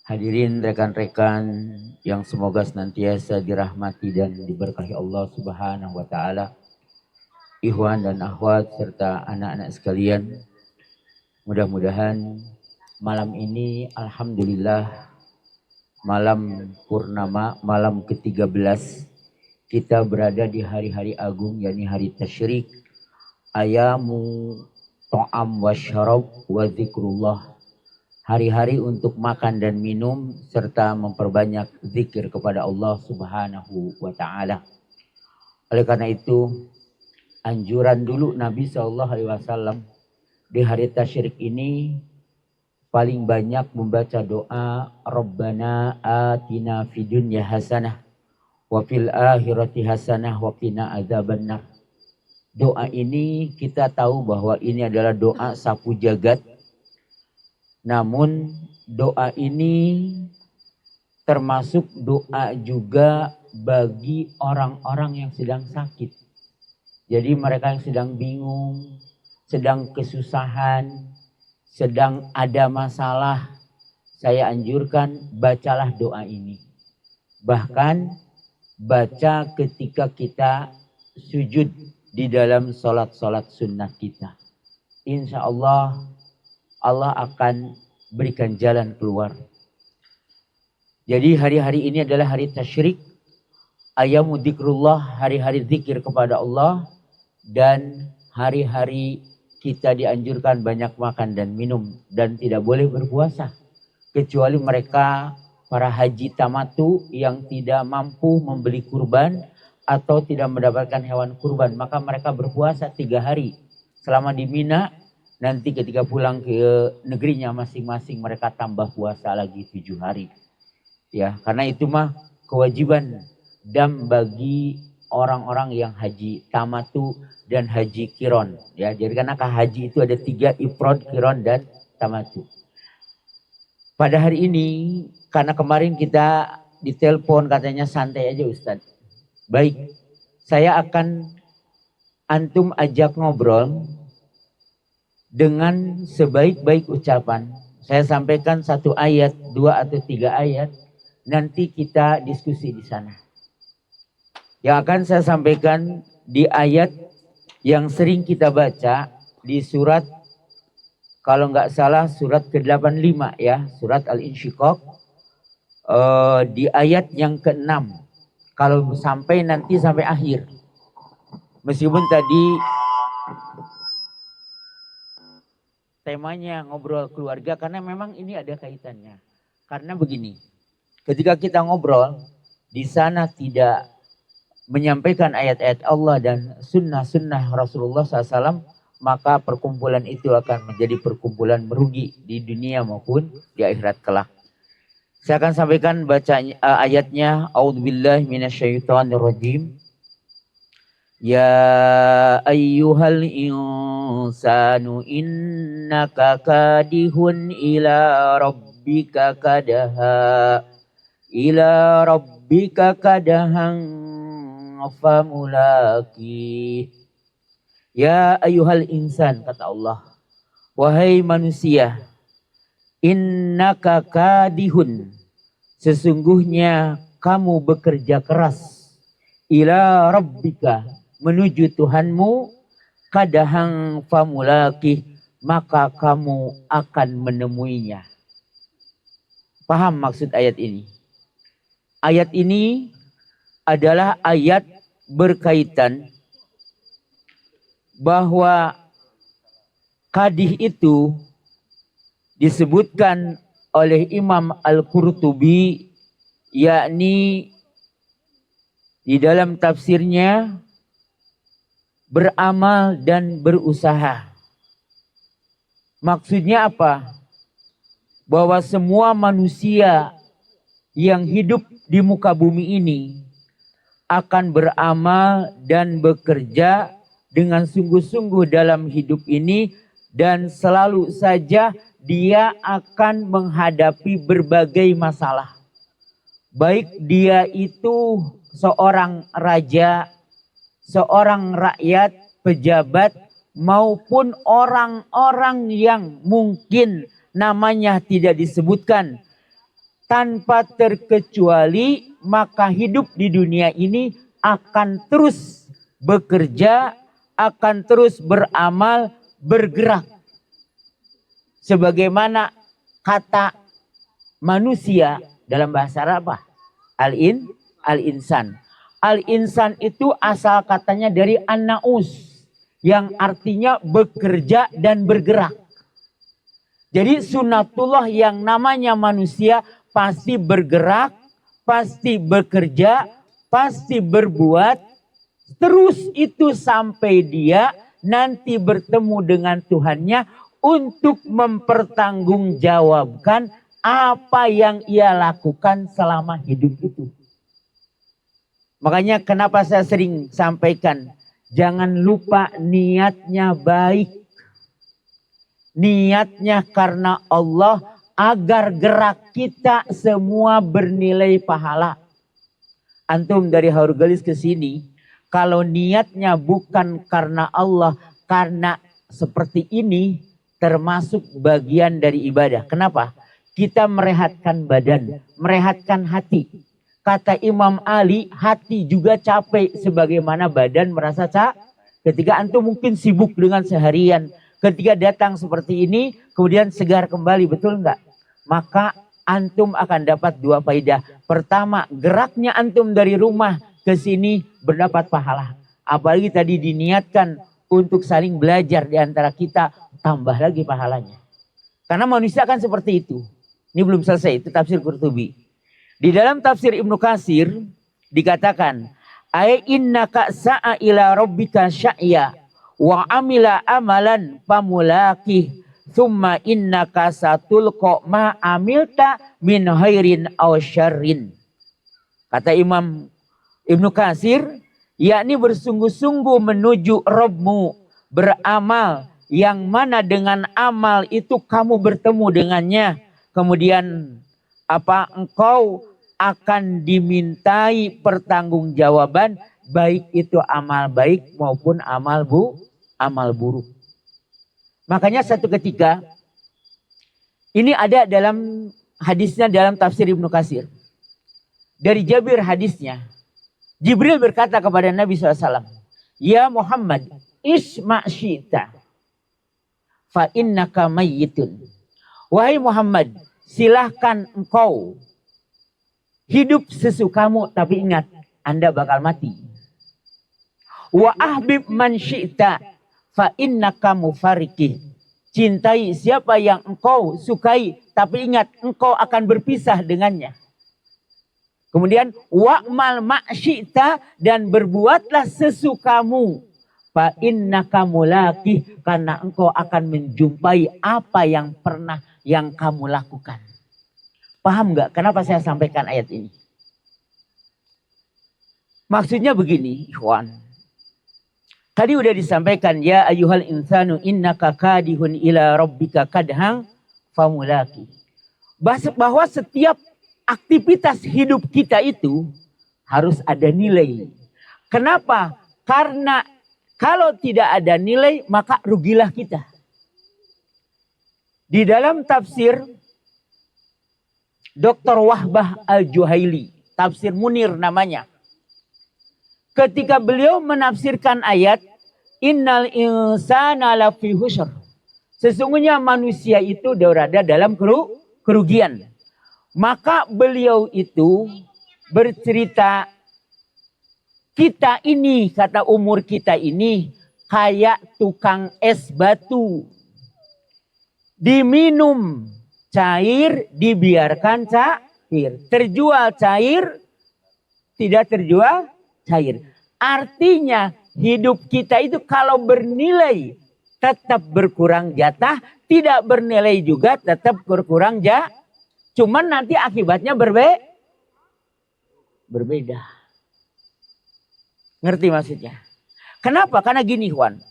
Hadirin rekan-rekan yang semoga senantiasa dirahmati dan diberkahi Allah Subhanahu wa taala. Ikhwan dan akhwat serta anak-anak sekalian, mudah-mudahan malam ini alhamdulillah malam purnama, malam ke-13 kita berada di hari-hari agung, yakni hari tasyrik, ayamu to'am wa syarab wa zikrullah. Hari-hari untuk makan dan minum serta memperbanyak zikir kepada Allah Subhanahu wa taala. Oleh karena itu, anjuran dulu Nabi SAW di hari tasyrik ini paling banyak membaca doa Rabbana atina fid dunya hasanah wa fil akhirati hasanah wa qina adzabannar. Doa ini kita tahu bahwa ini adalah doa sapu jagat. Namun doa ini termasuk doa juga bagi orang-orang yang sedang sakit. Jadi mereka yang sedang bingung, sedang kesusahan, sedang ada masalah, saya anjurkan bacalah doa ini. Bahkan baca ketika kita sujud di dalam sholat-sholat sunnah kita. Insya Allah akan berikan jalan keluar. Jadi hari-hari ini adalah hari tasyrik, ayamu dzikrullah, hari-hari zikir kepada Allah, dan hari-hari kita dianjurkan banyak makan dan minum dan tidak boleh berpuasa. Kecuali mereka para haji tamatu yang tidak mampu membeli kurban atau tidak mendapatkan hewan kurban, maka mereka berpuasa 3 hari selama di Mina. Nanti ketika pulang ke negerinya masing-masing mereka tambah puasa lagi 7 hari. Ya, karena itu mah kewajiban dam bagi orang-orang yang haji tamatu dan haji kiron. Ya, jadi karena haji itu ada 3, ifrad, kiron, dan tamatu. Pada hari ini, karena kemarin kita ditelepon katanya santai aja Ustadz. Baik, saya akan antum ajak ngobrol dengan sebaik-baik ucapan. Saya sampaikan 1 ayat, 2 atau 3 ayat. Nanti kita diskusi di sana. Yang akan saya sampaikan di ayat yang sering kita baca di surat, kalau nggak salah surat ke-85 ya, surat Al-Insyiqaq, di ayat yang ke-6. Kalau sampai nanti sampai akhir. Meskipun tadi temanya ngobrol keluarga, karena memang ini ada kaitannya. Karena begini, ketika kita ngobrol, di sana tidak menyampaikan ayat-ayat Allah dan sunnah-sunnah Rasulullah SAW, maka perkumpulan itu akan menjadi perkumpulan merugi di dunia maupun di akhirat kelak. Saya akan sampaikan bacanya ayatnya. A'udzubillahi minasyaitonirrajim. Ya ayyuhal insanu innaka kadihun ila rabbika kadaha kadahan famulaki. Ya ayyuhal insan, kata Allah, wahai manusia, innaka kadihun, sesungguhnya kamu bekerja keras, ila rabbika, menuju Tuhanmu, kadahang famulaki, maka kamu akan menemuinya. Paham maksud ayat ini? Ayat ini adalah ayat berkaitan bahwa kadih itu disebutkan oleh Imam Al-Qurtubi, yakni di dalam tafsirnya beramal dan berusaha. Maksudnya apa? Bahwa semua manusia yang hidup di muka bumi ini akan beramal dan bekerja dengan sungguh-sungguh dalam hidup ini, dan selalu saja dia akan menghadapi berbagai masalah. Baik dia itu seorang raja, seorang rakyat, pejabat, maupun orang-orang yang mungkin namanya tidak disebutkan, tanpa terkecuali, maka hidup di dunia ini akan terus bekerja, akan terus beramal, bergerak. Sebagaimana kata manusia dalam bahasa Arab, al-insan. Al-insan itu asal katanya dari an-naus, yang artinya bekerja dan bergerak. Jadi sunatullah yang namanya manusia pasti bergerak, pasti bekerja, pasti berbuat. Terus itu sampai dia nanti bertemu dengan Tuhannya untuk mempertanggungjawabkan apa yang ia lakukan selama hidup itu. Makanya kenapa saya sering sampaikan, jangan lupa niatnya baik. Niatnya karena Allah agar gerak kita semua bernilai pahala. Antum dari Haurgalis ke sini, kalau niatnya bukan karena Allah, karena seperti ini, termasuk bagian dari ibadah. Kenapa? Kita merehatkan badan, merehatkan hati. Kata Imam Ali, hati juga capek sebagaimana badan merasa capek. Ketika antum mungkin sibuk dengan seharian, ketika datang seperti ini, kemudian segar kembali, betul enggak? Maka antum akan dapat dua faedah. Pertama, geraknya antum dari rumah ke sini berdapat pahala. Apalagi tadi diniatkan untuk saling belajar di antara kita, tambah lagi pahalanya. Karena manusia kan seperti itu. Ini belum selesai, itu tafsir Qurtubi. Di dalam tafsir Ibnu Katsir dikatakan, ay innaka sa'a ila rabbika sya'ya wa amila amalan pamulaki thumma innaka satulqa ma amilta min khairin aw syarrin. Kata Imam Ibnu Katsir, yakni bersungguh-sungguh menuju Rabbmu, beramal yang mana dengan amal itu kamu bertemu dengannya. Kemudian engkau akan dimintai pertanggungjawaban, baik itu amal baik maupun amal buruk. Makanya satu ketika, ini ada dalam hadisnya dalam tafsir Ibnu Katsir. Dari Jabir hadisnya, Jibril berkata kepada Nabi SAW, ya Muhammad, isma' syi'ta fa innaka mayyitun. Wahai Muhammad, silahkan engkau hidup sesukamu, tapi ingat, Anda bakal mati. Wa ahbib man syi'ta fa innaka mufarriqih. Cintai siapa yang engkau sukai, tapi ingat, engkau akan berpisah dengannya. Kemudian wa'mal ma syi'ta, dan berbuatlah sesukamu. Fa innaka mulaqih, karena engkau akan menjumpai apa yang kamu lakukan. Paham nggak kenapa saya sampaikan ayat ini? Maksudnya begini, ikhwan. Tadi udah disampaikan, ya ayyuhal insanu innaka kadihun ila rabbika kadhang famulaqih. Bahwa setiap aktivitas hidup kita itu harus ada nilai. Kenapa? Karena kalau tidak ada nilai, maka rugilah kita. Di dalam tafsir Dr. Wahbah Al-Juhaili, tafsir Munir namanya. Ketika beliau menafsirkan ayat, innal insana lafi husr. Sesungguhnya manusia itu berada dalam kerugian. Maka beliau itu bercerita, kita ini, kata umur kita ini, kayak tukang es batu. Diminum cair, dibiarkan cair. Terjual cair, tidak terjual cair. Artinya hidup kita itu kalau bernilai tetap berkurang jatah, tidak bernilai juga tetap berkurang jatah. Cuman nanti akibatnya berbeda. Ngerti maksudnya? Kenapa? Karena gini, Juan.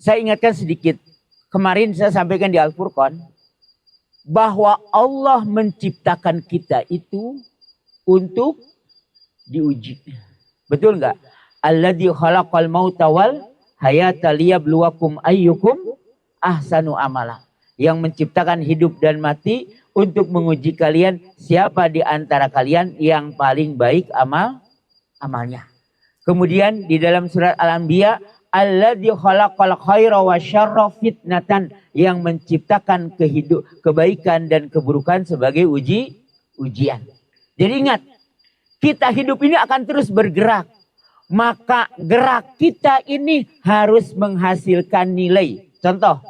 Saya ingatkan sedikit. Kemarin saya sampaikan di Al-Furqan, bahwa Allah menciptakan kita itu untuk diuji. Betul nggak? Alladzi khalaqal mauta wal hayata liyabluwakum ayyukum ahsanu amala. yang menciptakan hidup dan mati untuk menguji kalian siapa di antara kalian yang paling baik amalnya. Kemudian di dalam surat Al-Anbiya, alladzi khalaqal khaira wa syarra fitnatan, yang menciptakan kebaikan dan keburukan sebagai ujian. Jadi ingat, kita hidup ini akan terus bergerak. Maka gerak kita ini harus menghasilkan nilai. Contoh,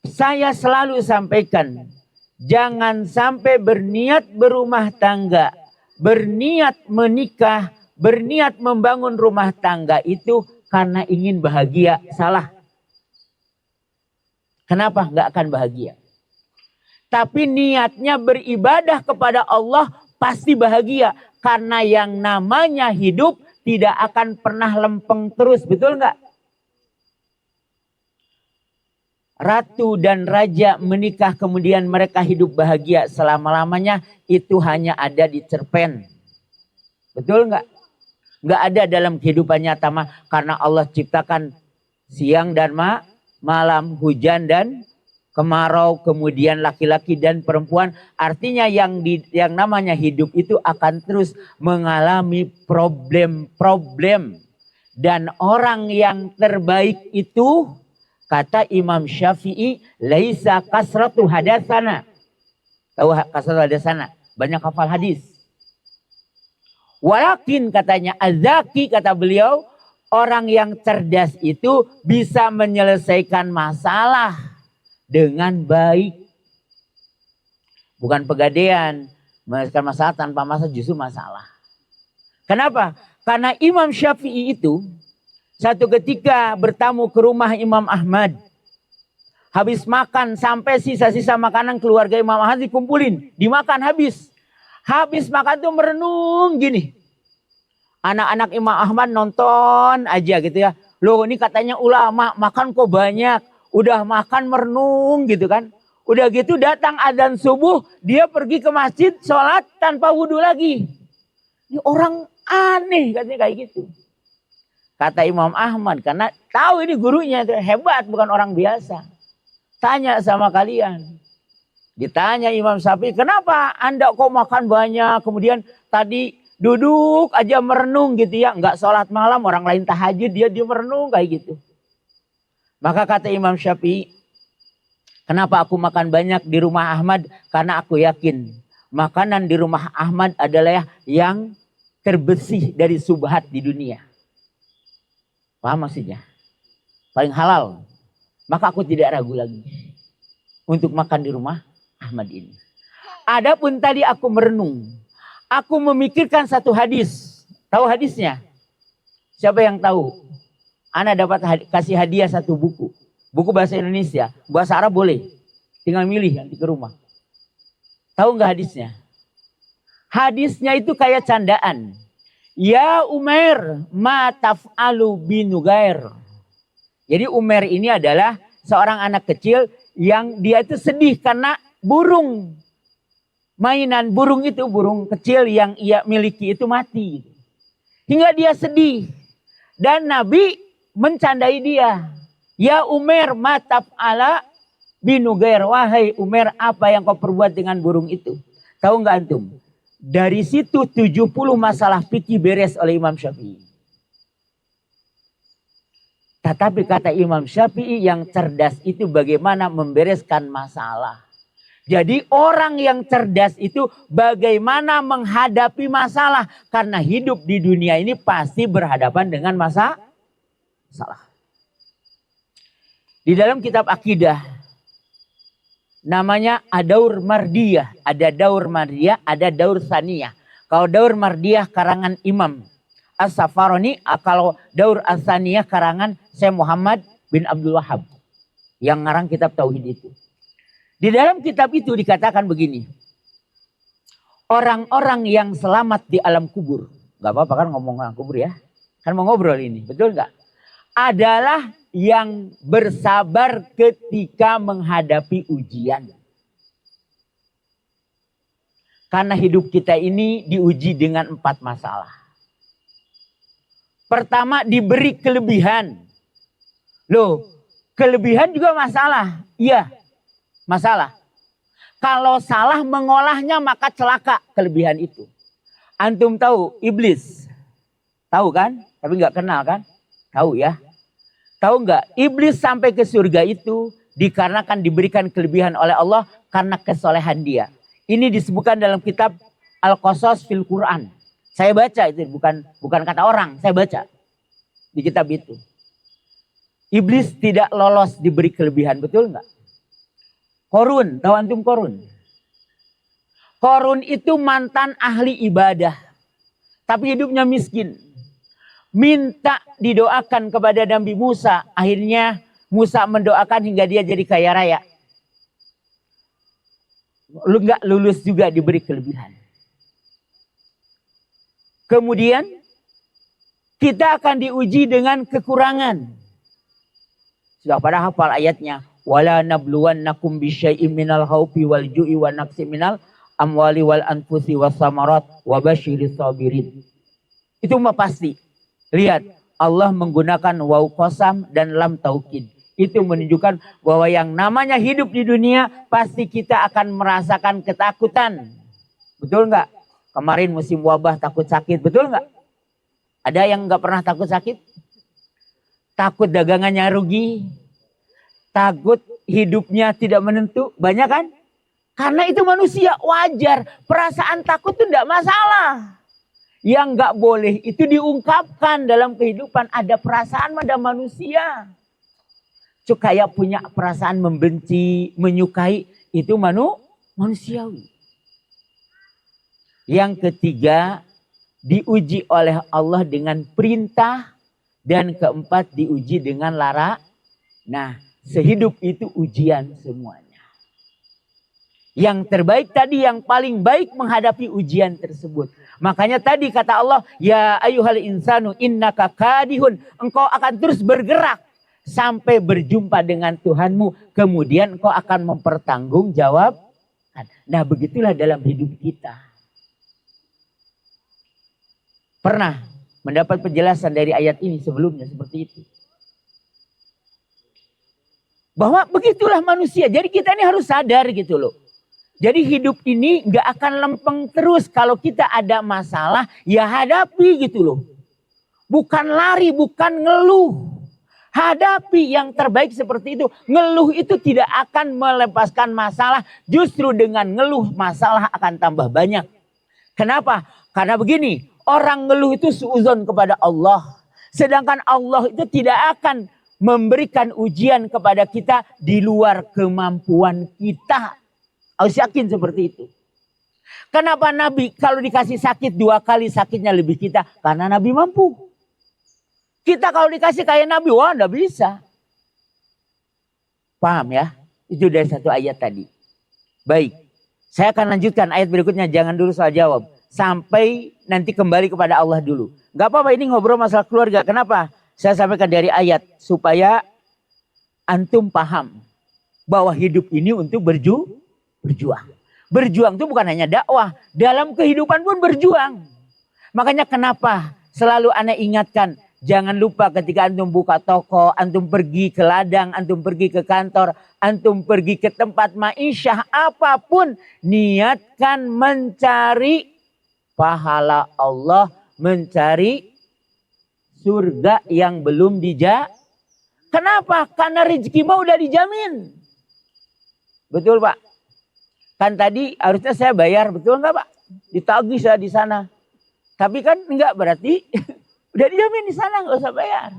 saya selalu sampaikan, jangan sampai berniat berumah tangga, berniat menikah, berniat membangun rumah tangga itu karena ingin bahagia. Salah. Kenapa nggak akan bahagia? Tapi niatnya beribadah kepada Allah pasti bahagia. Karena yang namanya hidup tidak akan pernah lempeng terus. Betul nggak? Ratu dan raja menikah kemudian mereka hidup bahagia selama-lamanya. Itu hanya ada di cerpen. Betul nggak? Nggak ada dalam kehidupan nyata mah. Karena Allah ciptakan siang dan malam, hujan dan kemarau, kemudian laki-laki dan perempuan. Artinya yang namanya hidup itu akan terus mengalami problem-problem. Dan orang yang terbaik itu, kata Imam Syafi'i, laisa kasratu hadasana. Tahu kasratu hadasana? Banyak hafal hadis. Walakin katanya azaki, kata beliau, orang yang cerdas itu bisa menyelesaikan masalah dengan baik. Bukan pegadaian. Menyelesaikan masalah tanpa masalah, justru masalah. Kenapa? Karena Imam Syafi'i itu satu ketika bertamu ke rumah Imam Ahmad. Habis makan sampai sisa-sisa makanan keluarga Imam Ahmad dikumpulin. Dimakan habis. Habis makan tuh merenung gini. Anak-anak Imam Ahmad nonton aja gitu ya. Loh ini katanya ulama makan kok banyak. Udah makan merenung gitu kan. Udah gitu datang adzan subuh. Dia pergi ke masjid sholat tanpa wudhu lagi. Ini orang aneh katanya kayak gitu. Kata Imam Ahmad. Karena tahu ini gurunya hebat, bukan orang biasa. Tanya sama kalian. Ditanya Imam Syafi'i, kenapa anda kok makan banyak. Kemudian tadi duduk aja merenung gitu ya. Enggak sholat malam, orang lain tahajud, dia merenung kayak gitu. Maka kata Imam Syafi'i, kenapa aku makan banyak di rumah Ahmad? Karena aku yakin makanan di rumah Ahmad adalah yang terbersih dari subhat di dunia. Paham maksudnya? Paling halal. Maka aku tidak ragu lagi untuk makan di rumah Ahmad ini. Adapun tadi aku merenung. Aku memikirkan satu hadis. Tahu hadisnya? Siapa yang tahu? Ana dapat kasih hadiah satu buku. Buku bahasa Indonesia. Bahasa Arab boleh. Tinggal milih nanti ke rumah. Tahu nggak hadisnya? Hadisnya itu kayak candaan. Ya Umair, ma taf'alu binugair. Jadi Umair ini adalah seorang anak kecil yang dia itu sedih karena burung. Mainan burung itu, burung kecil yang ia miliki itu mati. Hingga dia sedih. Dan Nabi mencandai dia. Ya Umair, ma taf'ala binugair. Wahai Umair, apa yang kau perbuat dengan burung itu? Tahu nggak antum? Dari situ 70 masalah fikih beres oleh Imam Syafi'i. Tetapi kata Imam Syafi'i, yang cerdas itu bagaimana membereskan masalah. Jadi orang yang cerdas itu bagaimana menghadapi masalah. Karena hidup di dunia ini pasti berhadapan dengan masalah. Di dalam kitab akidah namanya Adaur Mardiyah. Ada Daur Mardiyah, ada Daur Saniyah. Kalau Daur Mardiyah karangan Imam As-Safarani, kalau Daur As-Saniyah karangan Syekh Muhammad bin Abdul Wahab yang ngarang kitab Tauhid itu. Di dalam kitab itu dikatakan begini. Orang-orang yang selamat di alam kubur. Gak apa-apa kan ngomong alam kubur ya. Kan mau ngobrol ini, betul gak? Adalah yang bersabar ketika menghadapi ujian. Karena hidup kita ini diuji dengan 4 masalah. Pertama, diberi kelebihan. Loh, kelebihan juga masalah. Iya, masalah. Kalau salah mengolahnya maka celaka kelebihan itu. Antum tahu iblis? Tahu kan? Tapi nggak kenal kan? Tahu ya. Tahu nggak? Iblis sampai ke surga itu dikarenakan diberikan kelebihan oleh Allah karena kesolehan dia. Ini disebutkan dalam kitab Al-Qasas fil Quran. Saya baca itu, bukan kata orang, saya baca di kitab itu. Iblis tidak lolos diberi kelebihan, betul nggak? Korun, tahu antum Korun? Korun itu mantan ahli ibadah, tapi hidupnya miskin. Minta didoakan kepada Nabi Musa, akhirnya Musa mendoakan hingga dia jadi kaya raya. Lu nggak lulus juga diberi kelebihan. Kemudian kita akan diuji dengan kekurangan. Sudah pada hafal ayatnya. Wala nabluwannakum bisyai'im minal khaufi wal ju'i wa naqsi minal amwali wal anfusi was samarat wa basyiris sabirin. Itu mah pasti. Lihat, Allah menggunakan waw qasam dan lam taukid. Itu menunjukkan bahwa yang namanya hidup di dunia pasti kita akan merasakan ketakutan. Betul nggak? Kemarin musim wabah takut sakit, betul nggak? Ada yang nggak pernah takut sakit? Takut dagangannya rugi, takut hidupnya tidak menentu, banyak kan? Karena itu manusia, wajar. Perasaan takut itu tidak masalah. Yang nggak boleh itu diungkapkan dalam kehidupan. Ada perasaan pada manusia. Kayak punya perasaan membenci, menyukai, itu manusiawi. Yang ketiga, diuji oleh Allah dengan perintah. Dan keempat, diuji dengan larangan. Nah, sehidup itu ujian semuanya. Yang terbaik tadi, yang paling baik menghadapi ujian tersebut. Makanya tadi kata Allah, ya ayyuhal insanu innaka kadihun. Engkau akan terus bergerak sampai berjumpa dengan Tuhanmu. Kemudian engkau akan mempertanggungjawabkan. Nah, begitulah dalam hidup kita. Pernah mendapat penjelasan dari ayat ini sebelumnya seperti itu. Bahwa begitulah manusia. Jadi kita ini harus sadar gitu loh. Jadi hidup ini gak akan lempeng terus. Kalau kita ada masalah, ya hadapi gitu loh. Bukan lari, bukan ngeluh. Hadapi, yang terbaik seperti itu. Ngeluh itu tidak akan melepaskan masalah. Justru dengan ngeluh masalah akan tambah banyak. Kenapa? Karena begini, orang ngeluh itu suudzon kepada Allah. Sedangkan Allah itu tidak akan memberikan ujian kepada kita di luar kemampuan kita. Harus yakin seperti itu. Kenapa Nabi kalau dikasih sakit 2 kali sakitnya lebih kita? Karena Nabi mampu. Kita kalau dikasih kayak Nabi, wah enggak bisa. Paham ya? Itu dari satu ayat tadi. Baik, saya akan lanjutkan ayat berikutnya. Jangan dulu soal jawab. Sampai nanti kembali kepada Allah dulu. Gak apa-apa, ini ngobrol masalah keluarga. Kenapa? Saya sampaikan dari ayat. Supaya antum paham. Bahwa hidup ini untuk berjuang. Berjuang itu bukan hanya dakwah. Dalam kehidupan pun berjuang. Makanya kenapa selalu ana ingatkan. Jangan lupa ketika antum buka toko. Antum pergi ke ladang. Antum pergi ke kantor. Antum pergi ke tempat ma'isyah. Apapun. Niatkan mencari pahala Allah. Mencari surga yang belum dijamin. Kenapa? Karena rezeki mah udah dijamin. Betul Pak? Kan tadi harusnya saya bayar, betul nggak Pak? Ditagih saya di sana. Tapi kan enggak, berarti udah dijamin di sana, nggak usah bayar.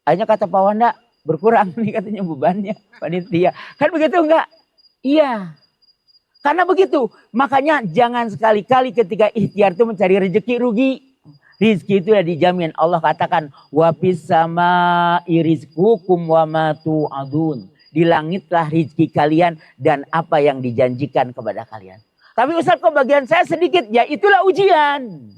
Hanya kata Pak Wanda, berkurang nih katanya bebannya panitia. Kan begitu enggak? Iya. Karena begitu. Makanya jangan sekali-kali ketika ikhtiar itu mencari rezeki rugi. Rizki itu sudah dijamin. Allah katakan, wa fis samaa'i rizqukum wa ma tu'adun. Di langitlah rezeki kalian dan apa yang dijanjikan kepada kalian. Tapi Ustaz, kok bagian saya sedikit? Ya itulah ujian.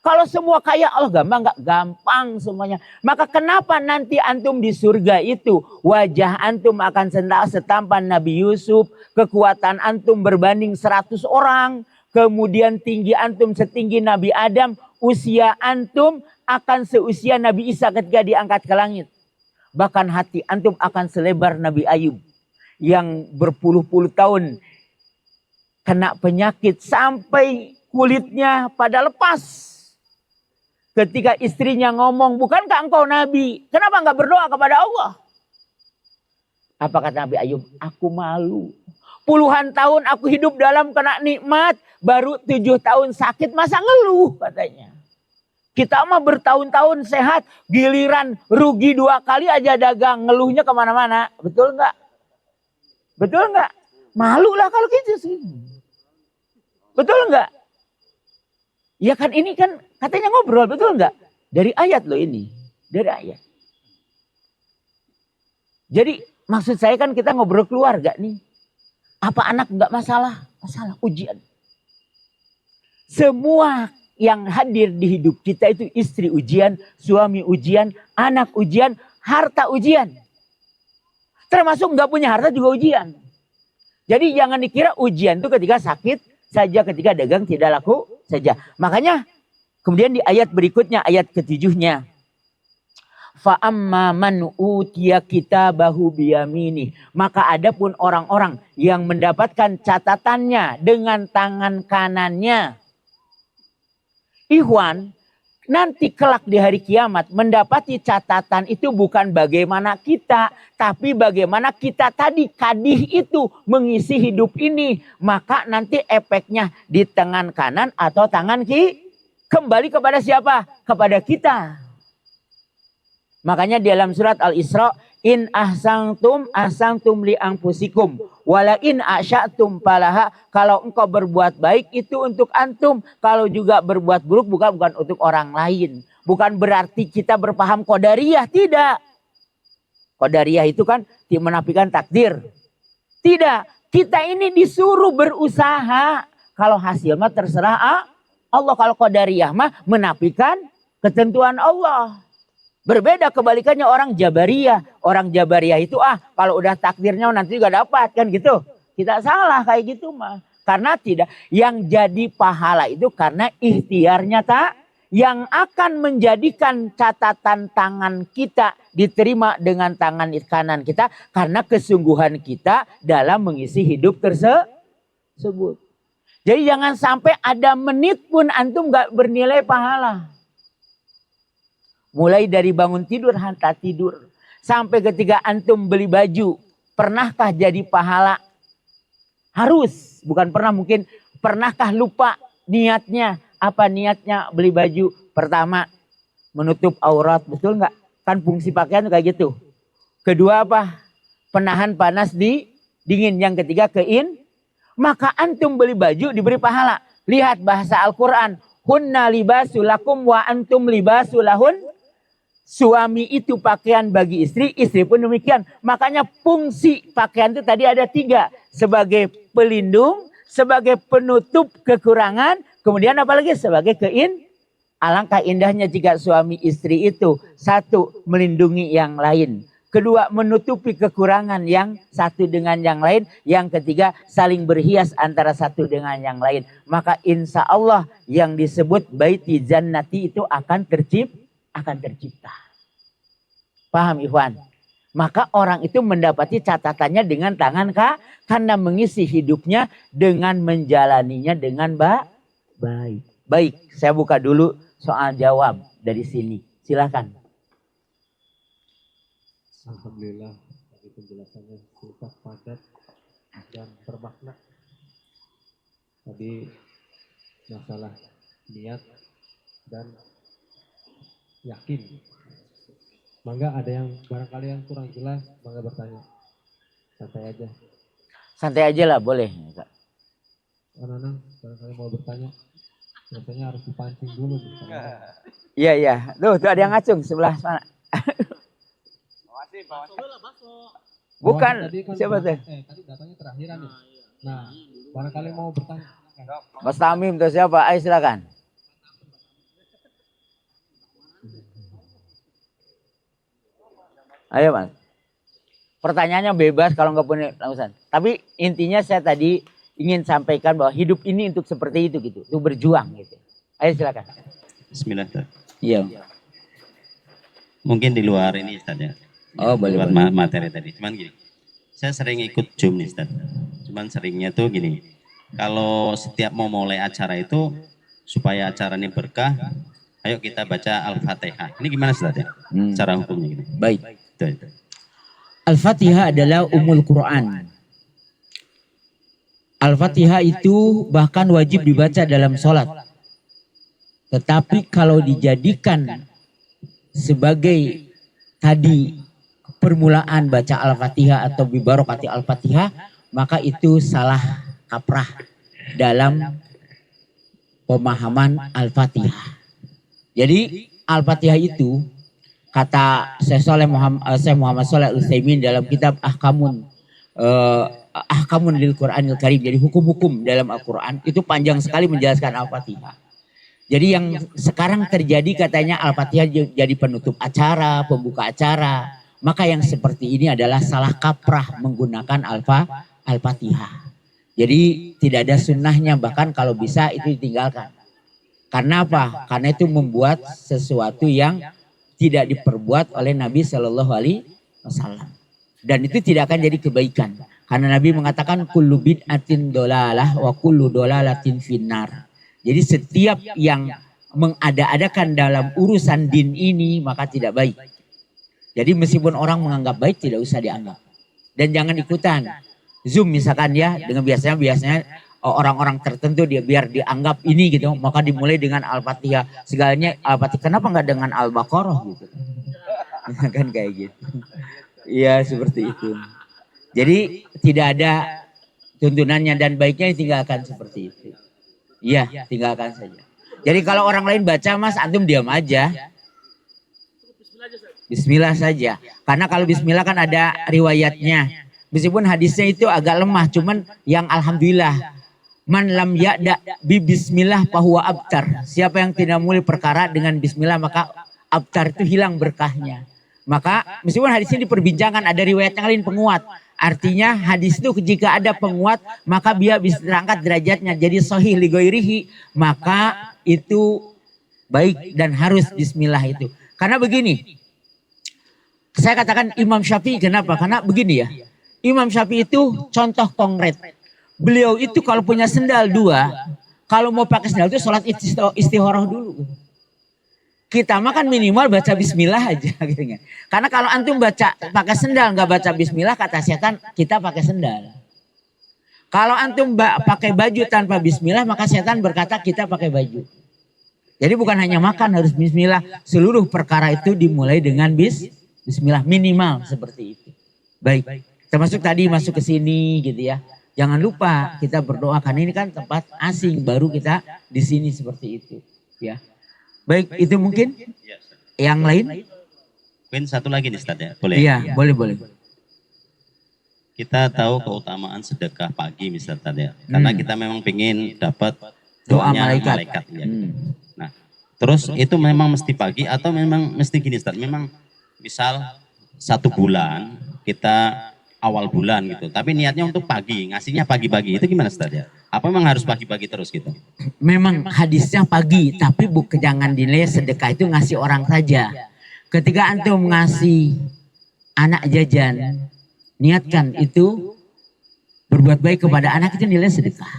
Kalau semua kaya Allah gampang, nggak gampang semuanya. Maka kenapa nanti antum di surga itu wajah antum akan setampan Nabi Yusuf, kekuatan antum berbanding 100 orang, kemudian tinggi antum setinggi Nabi Adam, usia antum akan seusia Nabi Isa ketika diangkat ke langit. Bahkan hati antum akan selebar Nabi Ayub yang berpuluh-puluh tahun kena penyakit sampai kulitnya pada lepas. Ketika istrinya ngomong, bukankah engkau Nabi? Kenapa nggak berdoa kepada Allah? Apa kata Nabi Ayub? Aku malu. Puluhan tahun aku hidup dalam kena nikmat. Baru 7 tahun sakit, masa ngeluh katanya. Kita mah bertahun-tahun sehat. Giliran rugi 2 kali aja dagang. Ngeluhnya kemana-mana. Betul nggak? Betul nggak? Malu lah kalau gitu sih. Betul nggak? Ya kan ini kan katanya ngobrol, betul nggak? Dari ayat loh ini. Dari ayat. Jadi maksud saya kan kita ngobrol keluarga nih. Apa anak nggak masalah? Masalah, ujian. Semua yang hadir di hidup kita itu istri ujian, suami ujian, anak ujian, harta ujian. Termasuk nggak punya harta juga ujian. Jadi jangan dikira ujian itu ketika sakit saja, ketika dagang tidak laku saja. Makanya kemudian di ayat berikutnya, ayat ke-7-nya. Fa'amma man utiya kitabahu biyamini. Maka adapun orang-orang yang mendapatkan catatannya dengan tangan kanannya. Ikhwan, nanti kelak di hari kiamat mendapati catatan itu bukan bagaimana kita. Tapi bagaimana kita tadi kadih itu mengisi hidup ini. Maka nanti efeknya di tangan kanan atau tangan kiri. Kembali kepada siapa? Kepada kita. Makanya di dalam surat Al-Isra. In ahsangtum li anfusikum. Wala in asya'tum falaha. Kalau engkau berbuat baik itu untuk antum. Kalau juga berbuat buruk bukan untuk orang lain. Bukan berarti kita berpaham qadariyah. Tidak. Qadariyah itu kan menafikan takdir. Tidak. Kita ini disuruh berusaha. Kalau hasil mah terserah Allah. Kalau qadariyah mah menafikan ketentuan Allah. Berbeda kebalikannya orang Jabariyah. Orang Jabariyah itu kalau udah takdirnya nanti juga dapat kan gitu. Tidak salah kayak gitu mah. Karena tidak. Yang jadi pahala itu karena ikhtiarnya tak. Yang akan menjadikan catatan tangan kita diterima dengan tangan kanan kita. Karena kesungguhan kita dalam mengisi hidup tersebut. Jadi jangan sampai ada menit pun antum gak bernilai pahala. Mulai dari bangun tidur, hantar tidur. Sampai ketika antum beli baju. Pernahkah jadi pahala? Harus. Bukan pernah, mungkin pernahkah lupa niatnya. Apa niatnya beli baju? Pertama, menutup aurat. Betul nggak? Kan fungsi pakaian kayak gitu. Kedua apa? Penahan panas di dingin. Yang ketiga Maka antum beli baju diberi pahala. Lihat bahasa Al-Quran. Hunna libasulakum wa antum libasulahun. Suami itu pakaian bagi istri, istri pun demikian. Makanya fungsi pakaian itu tadi ada 3. Sebagai pelindung, sebagai penutup kekurangan. Kemudian apalagi sebagai alangkah indahnya jika suami istri itu. 1, melindungi yang lain. 2, menutupi kekurangan yang satu dengan yang lain. Yang 3, saling berhias antara satu dengan yang lain. Maka insya Allah yang disebut baiti jannati itu akan tercipta. Paham ikhwan? Maka orang itu mendapati catatannya dengan tangan karena mengisi hidupnya dengan menjalaninya dengan baik. Baik, saya buka dulu soal jawab dari sini. Silakan. Alhamdulillah, tadi penjelasannya singkat, padat, dan bermakna. Tadi masalah niat dan yakin. Mangga ada yang barangkali yang kurang jelas, mangga bertanya. Santai aja. Santai aja lah, boleh. Nanang, barangkali mau bertanya. Biasanya harus dipancing dulu. Iya. Tuh ada yang ngacung sebelah sana. Bukan, kan siapa tuh? Tadi datanya terakhiran nih. Nah, barangkali mau bertanya. Mas Tamim tuh siapa? Ayo silakan. Ayo Mas. Pertanyaannya bebas kalau nggak punya urusan. Tapi intinya saya tadi ingin sampaikan bahwa hidup ini untuk seperti itu gitu. Untuk berjuang gitu. Ayo silakan. Bismillah. Iya. Mungkin di luar ini Ustaz ya. Oh, boleh, buat boleh. materi tadi. Cuman gini, saya sering ikut Zoom nih Ustaz. Cuman seringnya tuh gini, kalau setiap mau mulai acara itu supaya acaranya berkah, ayo kita baca Al-Fatihah. Ini gimana Ustaz ya? Cara hukumnya gitu. Baik. Itu. Al-Fatihah adalah umul Quran. Al-Fatihah itu bahkan wajib dibaca dalam sholat. Tetapi kalau dijadikan sebagai tadi permulaan baca Al-Fatihah atau bibarokati Al-Fatihah, maka itu salah kaprah dalam pemahaman Al-Fatihah. Jadi Al-Fatihah itu kata Syekh Muhammad Shalih Al-Utsaimin dalam kitab Ahkamun lil Qur'anil Karim, jadi hukum-hukum dalam Al-Quran itu panjang sekali menjelaskan Al-Fatihah. Jadi yang sekarang terjadi katanya Al-Fatihah jadi penutup acara, pembuka acara. Maka yang seperti ini adalah salah kaprah menggunakan Al-Fatihah. Jadi tidak ada sunnahnya, bahkan kalau bisa itu ditinggalkan. Karena apa? Karena itu membuat sesuatu yang tidak diperbuat oleh Nabi Shallallahu Alaihi Wasallam. Dan itu tidak akan jadi kebaikan. Karena Nabi mengatakan kullu bid'atin dolalah wa kullu dolalatin finnar. Jadi setiap yang mengada-adakan dalam urusan din ini maka tidak baik. Jadi meskipun orang menganggap baik tidak usah dianggap. Dan jangan ikutan. Zoom misalkan ya, dengan biasanya orang-orang tertentu dia biar dianggap ini gitu. Maka dimulai dengan Al-Fatihah. Segalanya Al-Fatihah. Kenapa nggak dengan Al-Baqarah gitu? Kan kayak gitu. Iya seperti itu. Jadi tidak ada tuntunannya dan baiknya ditinggalkan seperti itu. Iya, tinggalkan saja. Jadi kalau orang lain baca mas, antum diam aja. Bismillah saja. Karena kalau bismillah kan ada riwayatnya. Meskipun hadisnya itu agak lemah, cuman yang alhamdulillah. Man lam ya'da bi bismillah fahuwa abtar. Siapa yang tidak mulai perkara dengan bismillah maka abtar itu hilang berkahnya. Maka meskipun hadisnya diperbincangkan ada riwayat yang lain penguat. Artinya hadis itu jika ada penguat maka dia bisa terangkat derajatnya jadi sahih li ghairihi, maka itu baik dan harus bismillah itu. Karena begini, saya katakan Imam Syafi'i kenapa? Karena begini ya, Imam Syafi'i itu contoh konkret. Beliau itu kalau punya sendal dua, kalau mau pakai sendal itu sholat istikharah dulu. Kita mah kan minimal baca bismillah aja gitu kan. Karena kalau antum baca pakai sendal nggak baca bismillah kata setan kita pakai sendal. Kalau antum pakai baju tanpa bismillah maka setan berkata kita pakai baju. Jadi bukan hanya makan harus bismillah, seluruh perkara itu dimulai dengan bismillah minimal seperti itu. Baik, termasuk tadi masuk ke sini gitu ya. Jangan lupa kita berdoa karena ini kan tempat asing baru kita di sini seperti itu ya. Baik, itu mungkin yang lain. Mungkin satu lagi nih Ustaz ya, boleh? Iya, boleh. Kita tahu keutamaan sedekah pagi misalnya ya, karena kita memang pengen dapat Doa doanya malaikat. ya. Nah, terus itu memang mesti pagi atau memang mesti gini Ustaz? Memang misal 1 bulan kita awal bulan gitu, tapi niatnya untuk pagi, ngasihnya pagi-pagi itu gimana Ustaz ya? Apa memang harus pagi-pagi terus gitu? Memang hadisnya pagi, tapi jangan dinilai sedekah itu ngasih orang saja. Ketika antum ngasih anak jajan, niatkan itu berbuat baik kepada anak itu nilai sedekah.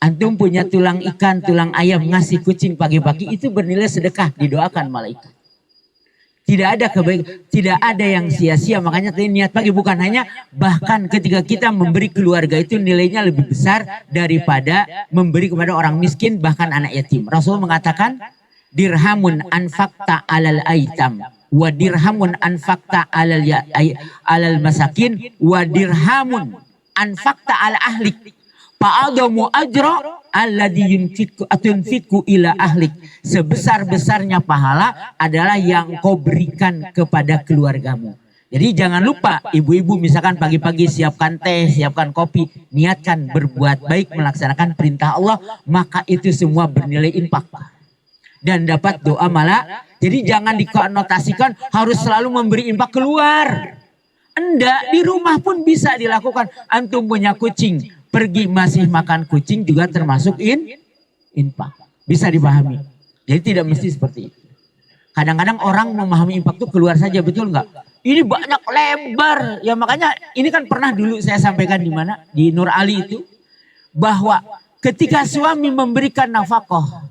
Antum punya tulang ikan, tulang ayam ngasih kucing pagi-pagi itu bernilai sedekah, didoakan malaikat. Tidak ada kebaikan, tidak ada yang sia-sia. Makanya tadi niat pagi bukan hanya, bahkan ketika kita memberi keluarga itu nilainya lebih besar daripada memberi kepada orang miskin bahkan anak yatim. Rasul mengatakan dirhamun anfaqta alal aitam wa dirhamun anfaqta alal masakin wa dirhamun anfaqta ala ahlik fa'adamu ajra alladhi yunfiku ila ahlik. Sebesar-besarnya pahala adalah yang kau berikan kepada keluargamu. Jadi jangan lupa ibu-ibu misalkan pagi-pagi siapkan teh, siapkan kopi, niatkan berbuat baik melaksanakan perintah Allah, maka itu semua bernilai infak dan dapat doa malah. Jadi jangan dikonotasikan harus selalu memberi infak keluar. Enggak, di rumah pun bisa dilakukan. Antum punya kucing, pergi masih makan kucing juga termasuk infak. Bisa dipahami. Jadi tidak mesti seperti itu. Kadang-kadang orang memahami infak itu keluar saja, betul nggak? Ini banyak lebar. Ya makanya ini kan pernah dulu saya sampaikan di mana? Di Nur Ali itu. Bahwa ketika suami memberikan nafkah.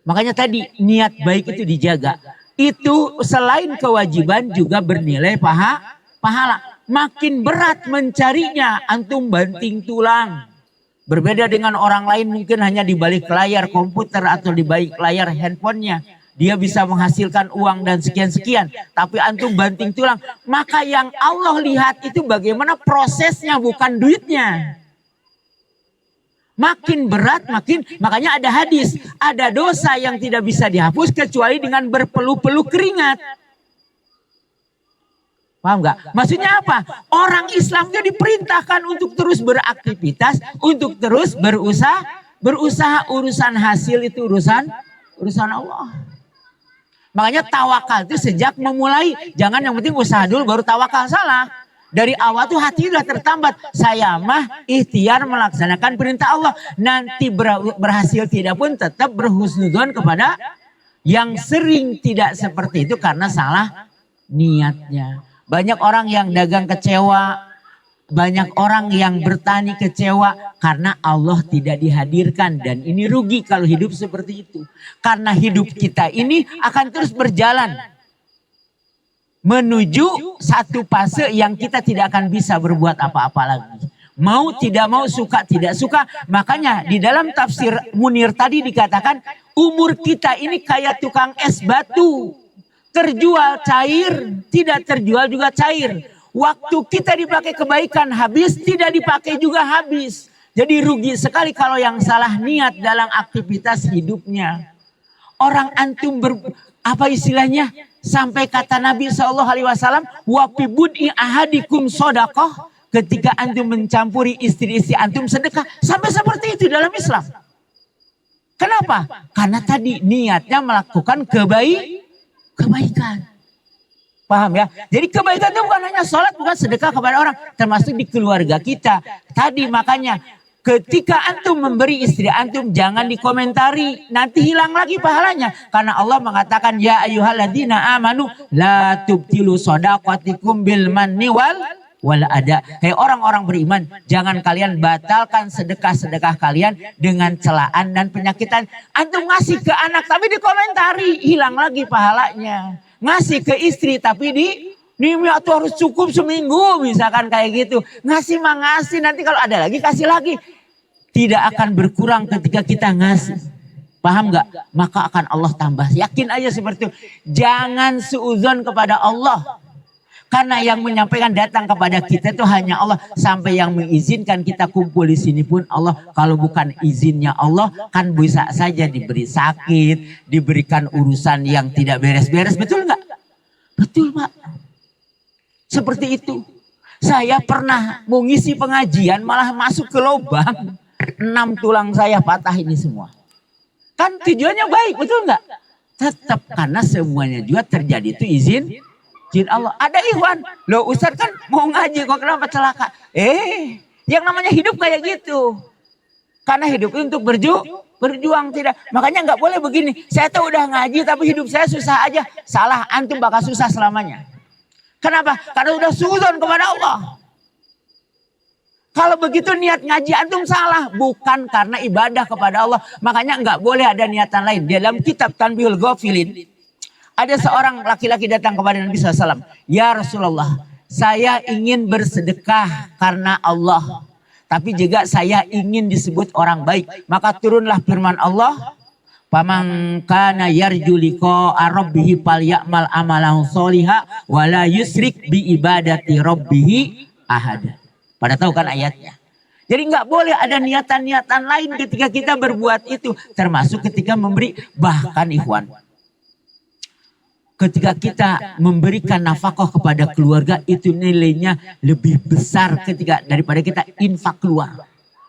Makanya tadi niat baik itu dijaga. Itu selain kewajiban juga bernilai pahala. Makin berat mencarinya, antum banting tulang. Berbeda dengan orang lain mungkin hanya di balik layar komputer atau di balik layar handphonenya. Dia bisa menghasilkan uang dan sekian-sekian. Tapi antum banting tulang. Maka yang Allah lihat itu bagaimana prosesnya bukan duitnya. Makin berat makanya ada hadis. Ada dosa yang tidak bisa dihapus kecuali dengan berpeluh-peluh keringat. Paham gak? Maksudnya apa? Orang Islam itu diperintahkan untuk terus beraktivitas. Untuk terus berusaha urusan hasil itu urusan Allah. Makanya tawakal itu sejak memulai. Jangan yang penting usaha dulu baru tawakal, salah. Dari awal tuh hati udah tertambat. Saya mah ikhtiar melaksanakan perintah Allah. Nanti berhasil tidak pun tetap berhusnudzon kepada yang sering tidak seperti itu karena salah niatnya. Banyak orang yang dagang kecewa. Banyak orang yang bertani kecewa karena Allah tidak dihadirkan. Dan ini rugi kalau hidup seperti itu. Karena hidup kita ini akan terus berjalan. Menuju satu fase yang kita tidak akan bisa berbuat apa-apa lagi. Mau tidak mau, suka tidak suka. Makanya di dalam tafsir Munir tadi dikatakan umur kita ini kayak tukang es batu. Terjual cair, tidak terjual juga cair. Waktu kita dipakai kebaikan habis, tidak dipakai juga habis. Jadi rugi sekali kalau yang salah niat dalam aktivitas hidupnya. Orang antum apa istilahnya? Sampai kata Nabi SAW, wa fi bud'i ahadikum shadaqah. Ketika antum mencampuri istri-istri antum sedekah. Sampai seperti itu dalam Islam. Kenapa? Karena tadi niatnya melakukan kebaikan. Paham ya? Jadi kebaikan itu bukan hanya sholat, bukan sedekah kepada orang. Termasuk di keluarga kita. Tadi makanya ketika antum memberi istri antum jangan dikomentari. Nanti hilang lagi pahalanya. Karena Allah mengatakan ya ayyuhalladzina amanu la tubtilu shadaqatikum bil manni wal ada. Hei orang-orang beriman, jangan kalian batalkan sedekah-sedekah kalian dengan celaan dan penyakitan. Antum ngasih ke anak tapi dikomentari, hilang lagi pahalanya. Ngasih ke istri tapi tuh harus cukup seminggu misalkan kayak gitu. Ngasih mah ngasih, nanti kalau ada lagi kasih lagi. Tidak akan berkurang ketika kita ngasih. Paham gak? Maka akan Allah tambah. Yakin aja seperti itu. Jangan suudzon kepada Allah. Karena yang menyampaikan datang kepada kita itu hanya Allah. Sampai yang mengizinkan kita kumpul di sini pun Allah. Kalau bukan izinnya Allah kan bisa saja diberi sakit. Diberikan urusan yang tidak beres-beres. Betul nggak? Betul Pak. Seperti itu. Saya pernah mau ngisi pengajian malah masuk ke lubang. 6 tulang saya patah ini semua. Kan tujuannya baik, betul nggak? Tetap karena semuanya juga terjadi itu izin Allah. Ada ikhwan, loh Ustaz kan mau ngaji kok kenapa celaka? Yang namanya hidup kayak gitu. Karena hidup itu untuk berjuang tidak. Makanya nggak boleh begini. Saya tuh udah ngaji tapi hidup saya susah aja. Salah, antum bakal susah selamanya. Kenapa? Karena udah suudzon kepada Allah. Kalau begitu niat ngaji antum salah. Bukan karena ibadah kepada Allah. Makanya nggak boleh ada niatan lain. Dalam kitab Tanbihul Ghafilin. Ada seorang laki-laki datang kepada Nabi SAW. Ya Rasulullah. Saya ingin bersedekah karena Allah. Tapi juga saya ingin disebut orang baik. Maka turunlah firman Allah. Faman kana yarju liqa'a rabbih falyamal amalan sholihan wala yusrik bi ibadati rabbih ahada. Pada tahu kan ayatnya. Jadi nggak boleh ada niatan-niatan lain ketika kita berbuat itu. Termasuk ketika memberi. Bahkan ikhwan. Ketika kita memberikan nafkah kepada keluarga. Itu nilainya lebih besar ketika daripada kita infak keluar.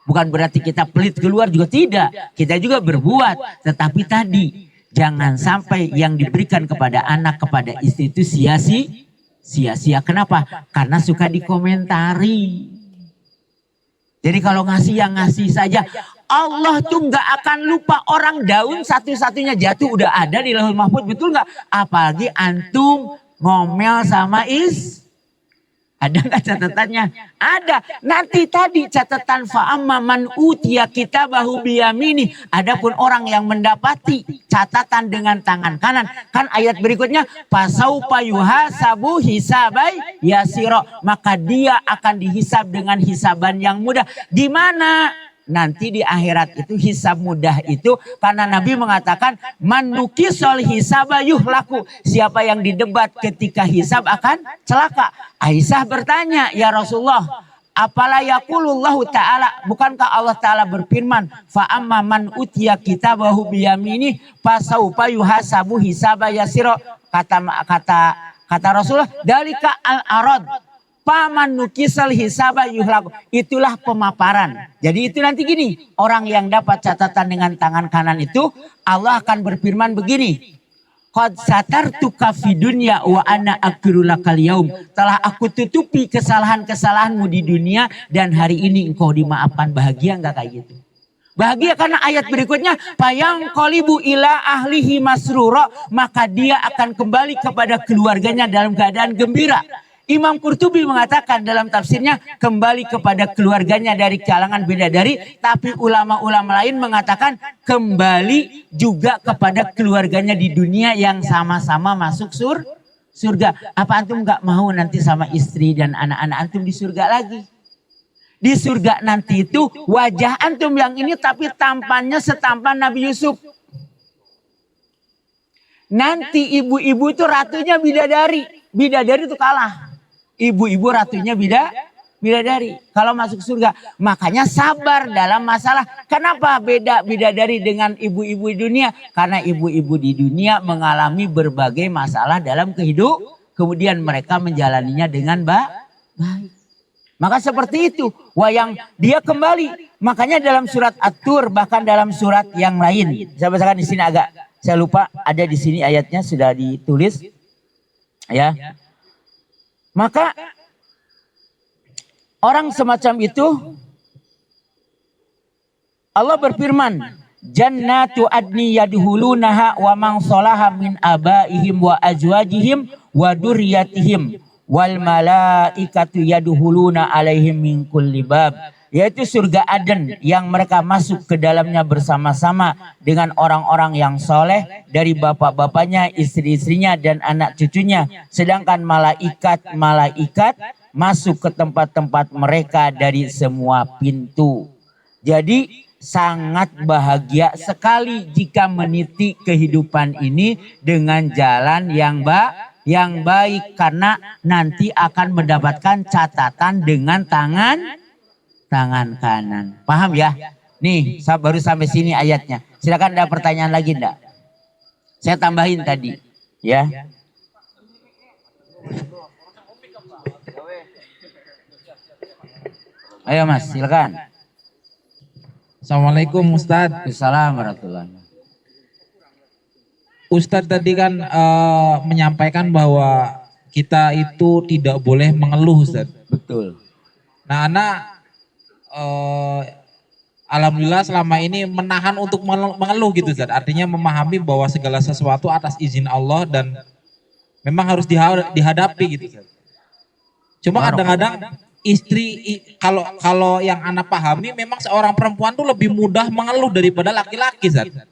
Bukan berarti kita pelit keluar juga tidak. Kita juga berbuat. Tetapi tadi. Jangan sampai yang diberikan kepada anak, kepada istri itu sia-sia. Kenapa? Karena suka dikomentari. Jadi kalau ngasih yang ngasih saja. Allah tuh gak akan lupa orang daun satu-satunya jatuh udah ada di Lauhul Mahfuz. Betul gak? Apalagi antum ngomel sama Ada nggak catatannya? Ada. Nanti tadi catatan fa'amma man utiya kitabahu biyamini. Adapun orang yang mendapati catatan dengan tangan kanan. Kan ayat berikutnya fasaufa yuhasabu hisabai yasiro. Maka dia akan dihisab dengan hisaban yang mudah. Di mana? Nanti di akhirat itu hisab mudah itu karena Nabi mengatakan manukisol hisaba yuhlaku. Siapa yang didebat ketika hisab akan celaka. Aisyah bertanya, ya Rasulullah, apala yaqulullahu ta'ala, bukankah Allah ta'ala berfirman fa amma man utiya kitabahu biyamini fasaufa yuhasabu hisaba yasiro. Kata Rasulullah, dalika al-arad paman nukisal hisaba yuhlaku. Itulah pemaparan. Jadi itu nanti gini, orang yang dapat catatan dengan tangan kanan itu Allah akan berfirman begini, qad satartuka fid dunya wa ana aghfirulakal yaum. Telah aku tutupi kesalahan-kesalahanmu di dunia dan hari ini engkau dimaafkan. Bahagia enggak kayak gitu? Bahagia karena ayat berikutnya payang qalibu ila ahlihi masrura, maka dia akan kembali kepada keluarganya dalam keadaan gembira. Imam Qurtubi mengatakan dalam tafsirnya kembali kepada keluarganya dari kalangan bidadari, tapi ulama-ulama lain mengatakan kembali juga kepada keluarganya di dunia yang sama-sama masuk surga. Apa antum nggak mau nanti sama istri dan anak-anak antum di surga lagi? Di surga nanti itu wajah antum yang ini tapi tampannya setampan Nabi Yusuf. Nanti ibu-ibu itu ratunya bidadari. Bidadari itu kalah. Ibu-ibu ratunya bidadari. Kalau masuk surga. Makanya sabar dalam masalah. Kenapa beda bidadari dengan ibu-ibu di dunia? Karena ibu-ibu di dunia mengalami berbagai masalah dalam kehidupan. Kemudian mereka menjalaninya dengan baik. Maka seperti itu. Wayang dia kembali. Makanya dalam surat At-Tur, bahkan dalam surat yang lain. Saya bacakan di sini agak. Saya lupa ada di sini ayatnya sudah ditulis. Ya. Maka orang semacam itu Allah berfirman, jannatu adni yadhulunaha wa man salaha min abaihim wa azwajihim wa dzurriyyatihim wal malaikatu yadhuluna alaihim min kulli bab. Yaitu surga Aden yang mereka masuk ke dalamnya bersama-sama dengan orang-orang yang soleh dari bapak-bapaknya, istri-istrinya dan anak cucunya. Sedangkan malaikat masuk ke tempat-tempat mereka dari semua pintu. Jadi sangat bahagia sekali jika meniti kehidupan ini dengan jalan yang baik karena nanti akan mendapatkan catatan dengan tangan kanan. Paham ya? Nih, saya baru sampai sini ayatnya. Silakan ada pertanyaan lagi enggak? Saya tambahin tadi, ya. Ayo Mas, silakan. Assalamualaikum Ustadz. Assalamualaikum warahmatullahi wabarakatuh. Ustadz tadi kan menyampaikan bahwa kita itu tidak boleh mengeluh Ustadz. Betul. Nah anak alhamdulillah selama ini menahan untuk mengeluh gitu Ustadz. Artinya memahami bahwa segala sesuatu atas izin Allah dan memang harus dihadapi gitu Ustadz. Cuma kadang-kadang istri kalau yang anak pahami memang seorang perempuan tuh lebih mudah mengeluh daripada laki-laki Ustadz.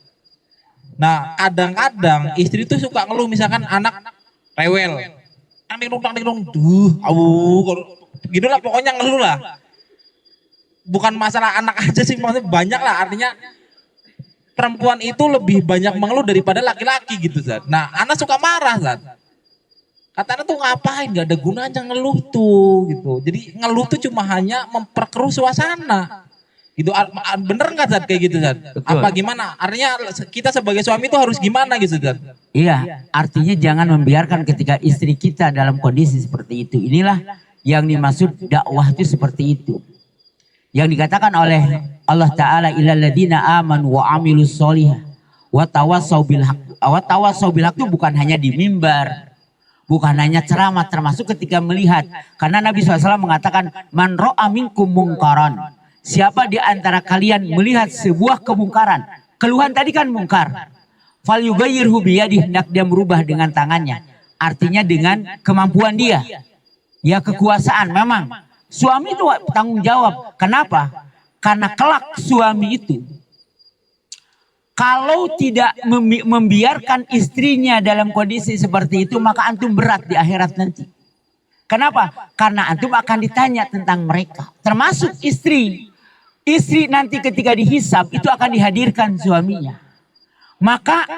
Nah kadang-kadang istri tuh suka ngeluh misalkan anak rewel. Tang ding gitu lah pokoknya ngeluh lah. Bukan masalah anak aja sih, maksudnya banyak lah, artinya perempuan itu lebih banyak mengeluh daripada laki-laki gitu Zat. Nah anak suka marah Zat. Katanya tuh ngapain, gak ada gunanya ngeluh tuh gitu. Jadi ngeluh tuh cuma hanya memperkeruh suasana gitu. Bener gak Zat kayak gitu Zat? Betul. Apa gimana? Artinya kita sebagai suami itu harus gimana gitu Zat? Iya, artinya jangan membiarkan ketika istri kita dalam kondisi seperti itu. Inilah yang dimaksud dakwah itu seperti itu. Yang dikatakan oleh Allah Ta'ala ilal ladina amanu wa amilus solihah wa tawassaw bil haq. Wa tawassaw bil haq itu bukan hanya di mimbar, bukan hanya ceramah, termasuk ketika melihat. Karena Nabi SAW mengatakan man ro'a minkum mungkaran. Siapa di antara kalian melihat sebuah kemungkaran, keluhan tadi kan mungkar, fal yughayyirhu biyadihi, hendak dia merubah dengan tangannya. Artinya dengan kemampuan dia. Ya kekuasaan memang. Suami itu tanggung jawab. Kenapa? Karena kelak suami itu kalau tidak membiarkan istrinya dalam kondisi seperti itu, maka antum berat di akhirat nanti. Kenapa? Karena antum akan ditanya tentang mereka. Termasuk istri. Istri nanti ketika dihisab itu akan dihadirkan suaminya. Maka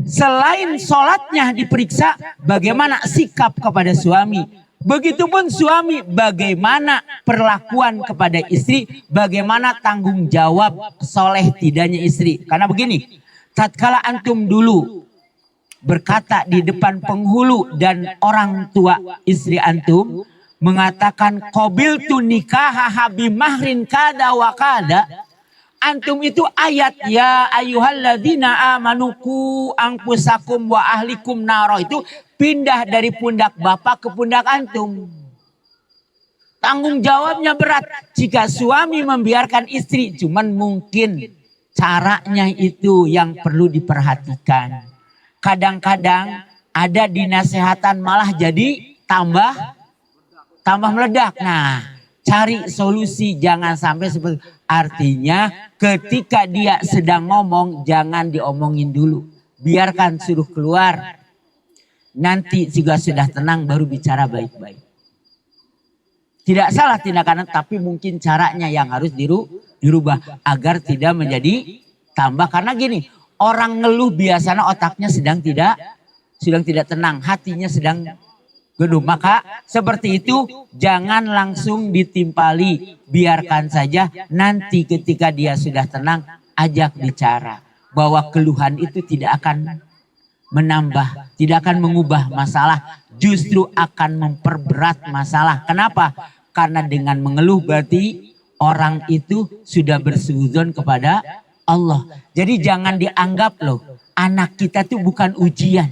selain sholatnya diperiksa, bagaimana sikap kepada suami. Begitupun suami, bagaimana perlakuan kepada istri, bagaimana tanggung jawab soleh tidaknya istri. Karena begini, tatkala antum dulu berkata di depan penghulu dan orang tua istri antum, mengatakan qabiltu nikahaha bimahrin kada wa kada, antum itu ayat ya ayyuhalladzina amanuku anfusakum wa ahlikum naro itu pindah dari pundak bapak ke pundak antum. Tanggung jawabnya berat jika suami membiarkan istri, cuman mungkin caranya itu yang perlu diperhatikan. Kadang-kadang ada dinasehatan malah jadi tambah meledak. Nah, cari solusi, jangan sampai seperti, artinya ketika dia sedang ngomong jangan diomongin dulu. Biarkan suruh keluar. Nanti juga sudah tenang baru bicara baik-baik. Tidak salah tindakan, tapi mungkin caranya yang harus dirubah agar tidak menjadi tambah. Karena gini, orang ngeluh biasanya otaknya sedang tidak tenang, hatinya sedang geduh. Maka seperti itu jangan langsung ditimpali, biarkan saja. Nanti ketika dia sudah tenang, ajak bicara bahwa keluhan itu tidak akan menambah, tidak akan mengubah masalah, justru akan memperberat masalah. Kenapa? Karena dengan mengeluh berarti orang itu sudah bersuudzon kepada Allah. Jadi jangan dianggap loh, anak kita itu bukan ujian.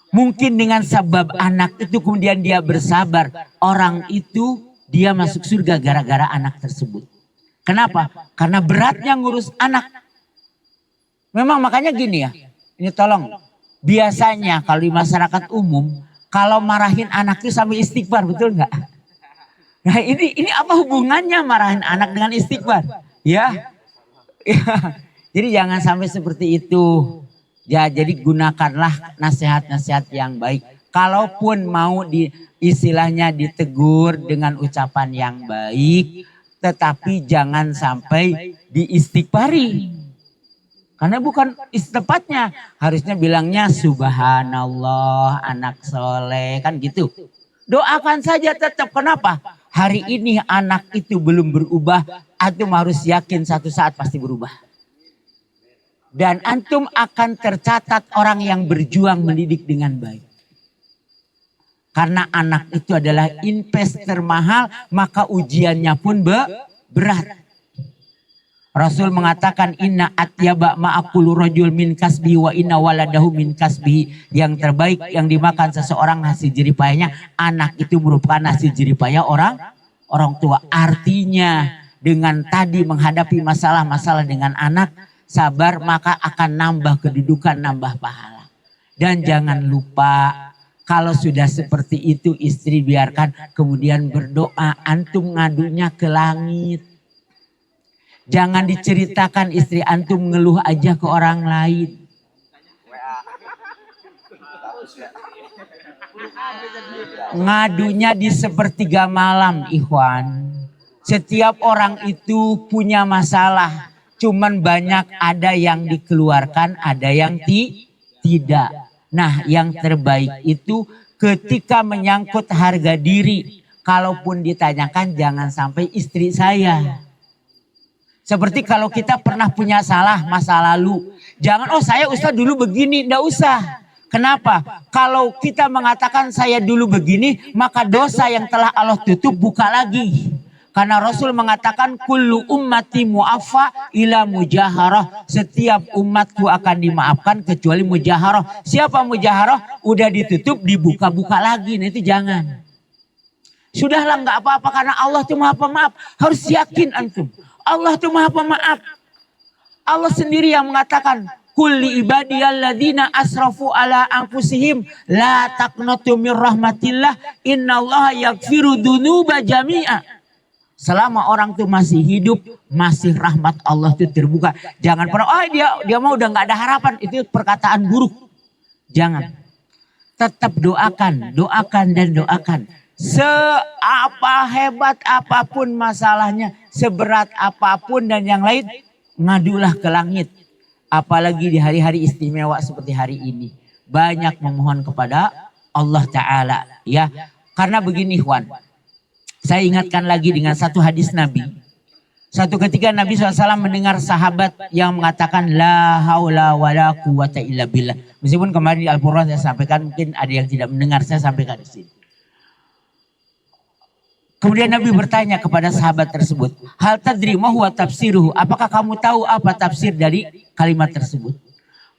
Mungkin dengan sebab anak itu kemudian dia bersabar, orang itu dia masuk surga gara-gara anak tersebut. Kenapa? Karena beratnya ngurus anak. Memang makanya gini ya, ini tolong. Biasanya kalau di masyarakat umum, kalau marahin anak itu sampai istighfar, betul nggak? Nah ini apa hubungannya marahin anak dengan istighfar? Ya. Jadi jangan sampai seperti itu. Ya, jadi gunakanlah nasihat-nasihat yang baik. Kalaupun mau istilahnya ditegur dengan ucapan yang baik, tetapi jangan sampai diistighfari. Karena bukan tepatnya, harusnya bilangnya subhanallah anak soleh, kan gitu. Doakan saja tetap. Kenapa? Hari ini anak itu belum berubah, antum harus yakin satu saat pasti berubah. Dan antum akan tercatat orang yang berjuang mendidik dengan baik. Karena anak itu adalah investor mahal, maka ujiannya pun berat. Rasul mengatakan inna atyaba ma'akulu rajul min kasbi wa inna waladahu min kasbi. Yang terbaik yang dimakan seseorang hasil jeripayanya, anak itu merupakan hasil jeripaya orang tua. Artinya dengan tadi menghadapi masalah-masalah dengan anak, sabar maka akan nambah kedudukan, nambah pahala. Dan jangan lupa kalau sudah seperti itu istri biarkan kemudian berdoa, antum ngadunya ke langit. Jangan diceritakan istri antum ngeluh aja ke orang lain. Ngadunya di sepertiga malam, ikhwan. Setiap orang itu punya masalah. Cuman banyak ada yang dikeluarkan, ada yang tidak. Nah, yang terbaik itu ketika menyangkut harga diri. Kalaupun ditanyakan jangan sampai istri saya. Seperti kalau kita pernah punya salah masa lalu. Jangan, oh saya Ustaz dulu begini, enggak usah. Kenapa? Kalau kita mengatakan saya dulu begini, maka dosa yang telah Allah tutup buka lagi. Karena Rasul mengatakan kullu ummati mu'affa ila mujaharah. Setiap umatku akan dimaafkan kecuali mujaharah. Siapa mujaharah? Udah ditutup, dibuka-buka lagi. Nah itu jangan. Sudahlah nggak apa-apa karena Allah itu maha pemaaf. Harus yakin antum. Allah itu maha pemaaf. Allah sendiri yang mengatakan kulli ibadiyalladzina asrafu ala anfusihim la taqnatu mir rahmatillah innallaha yaghfiru dzunuba jami'a. Selama orang tuh masih hidup, masih rahmat Allah itu terbuka. Jangan pernah, oh dia mau udah nggak ada harapan, itu perkataan buruk. Jangan. Tetap doakan dan doakan. Seapa hebat apapun masalahnya, seberat apapun dan yang lain, ngadulah ke langit. Apalagi di hari-hari istimewa seperti hari ini. Banyak memohon kepada Allah Ta'ala. Ya, karena begini Ikhwan. Saya ingatkan lagi dengan satu hadis Nabi. Satu ketika Nabi SAW mendengar sahabat yang mengatakan la haula wa la quwata illa billah. Meskipun kemarin di Al-Quran saya sampaikan, mungkin ada yang tidak mendengar, saya sampaikan di sini. Kemudian Nabi bertanya kepada sahabat tersebut, hal tadri ma huwa tafsiruhu? Apakah kamu tahu apa tafsir dari kalimat tersebut?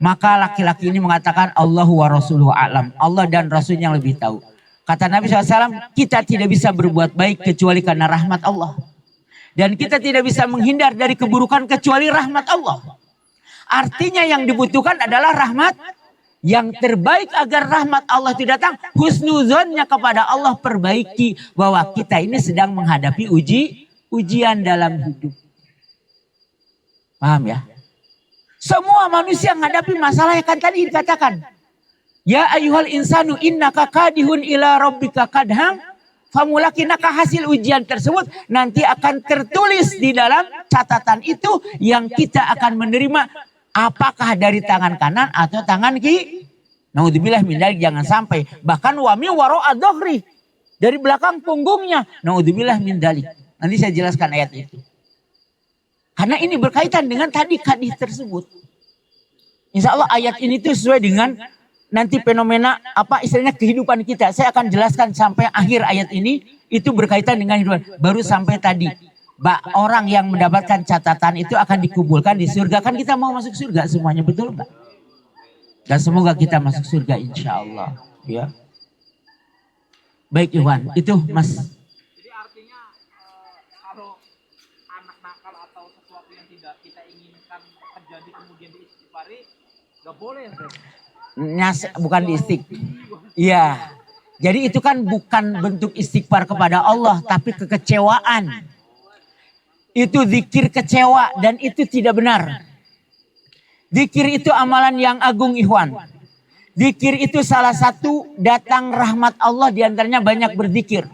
Maka laki-laki ini mengatakan Allahu wa rasuluhu a'lam. Allah dan Rasulnya yang lebih tahu. Kata Nabi SAW, kita tidak bisa berbuat baik kecuali karena rahmat Allah. Dan kita tidak bisa menghindar dari keburukan kecuali rahmat Allah. Artinya yang dibutuhkan adalah rahmat. Yang terbaik agar rahmat Allah itu datang, husnuzonnya kepada Allah, perbaiki bahwa kita ini sedang menghadapi ujian dalam hidup. Paham ya? Semua manusia menghadapi masalah yang kan tadi dikatakan. Ya ayyuhal insanu innaka kadihun ila rabbika kadham famulakinaka, hasil ujian tersebut nanti akan tertulis di dalam catatan itu yang kita akan menerima. Apakah dari tangan kanan atau tangan kiri? Naudzubillah min dzalik, jangan sampai. Bahkan wami wara'a dhahri, dari belakang punggungnya. Naudzubillah min dzalik. Nanti saya jelaskan ayat itu. Karena ini berkaitan dengan tadi hadis tersebut. Insya Allah ayat ini tuh sesuai dengan nanti fenomena apa istilahnya kehidupan kita. Saya akan jelaskan sampai akhir ayat ini. Itu berkaitan dengan kehidupan. Baru sampai tadi. Orang yang mendapatkan catatan itu akan dikumpulkan di surga. Kan kita mau masuk surga semuanya, betul Mbak? Dan semoga kita masuk surga insya Allah. Ya. Baik Iwan, itu Mas. Jadi artinya kalau anak nakal atau sesuatu yang tidak kita inginkan terjadi kemudian diistighfari, nggak boleh. Bukan di Iya. Jadi itu kan bukan bentuk istighfar kepada Allah, tapi kekecewaan. Itu zikir kecewa dan itu tidak benar. Zikir itu amalan yang agung Ikhwan. Zikir itu salah satu datang rahmat Allah, diantaranya banyak berzikir.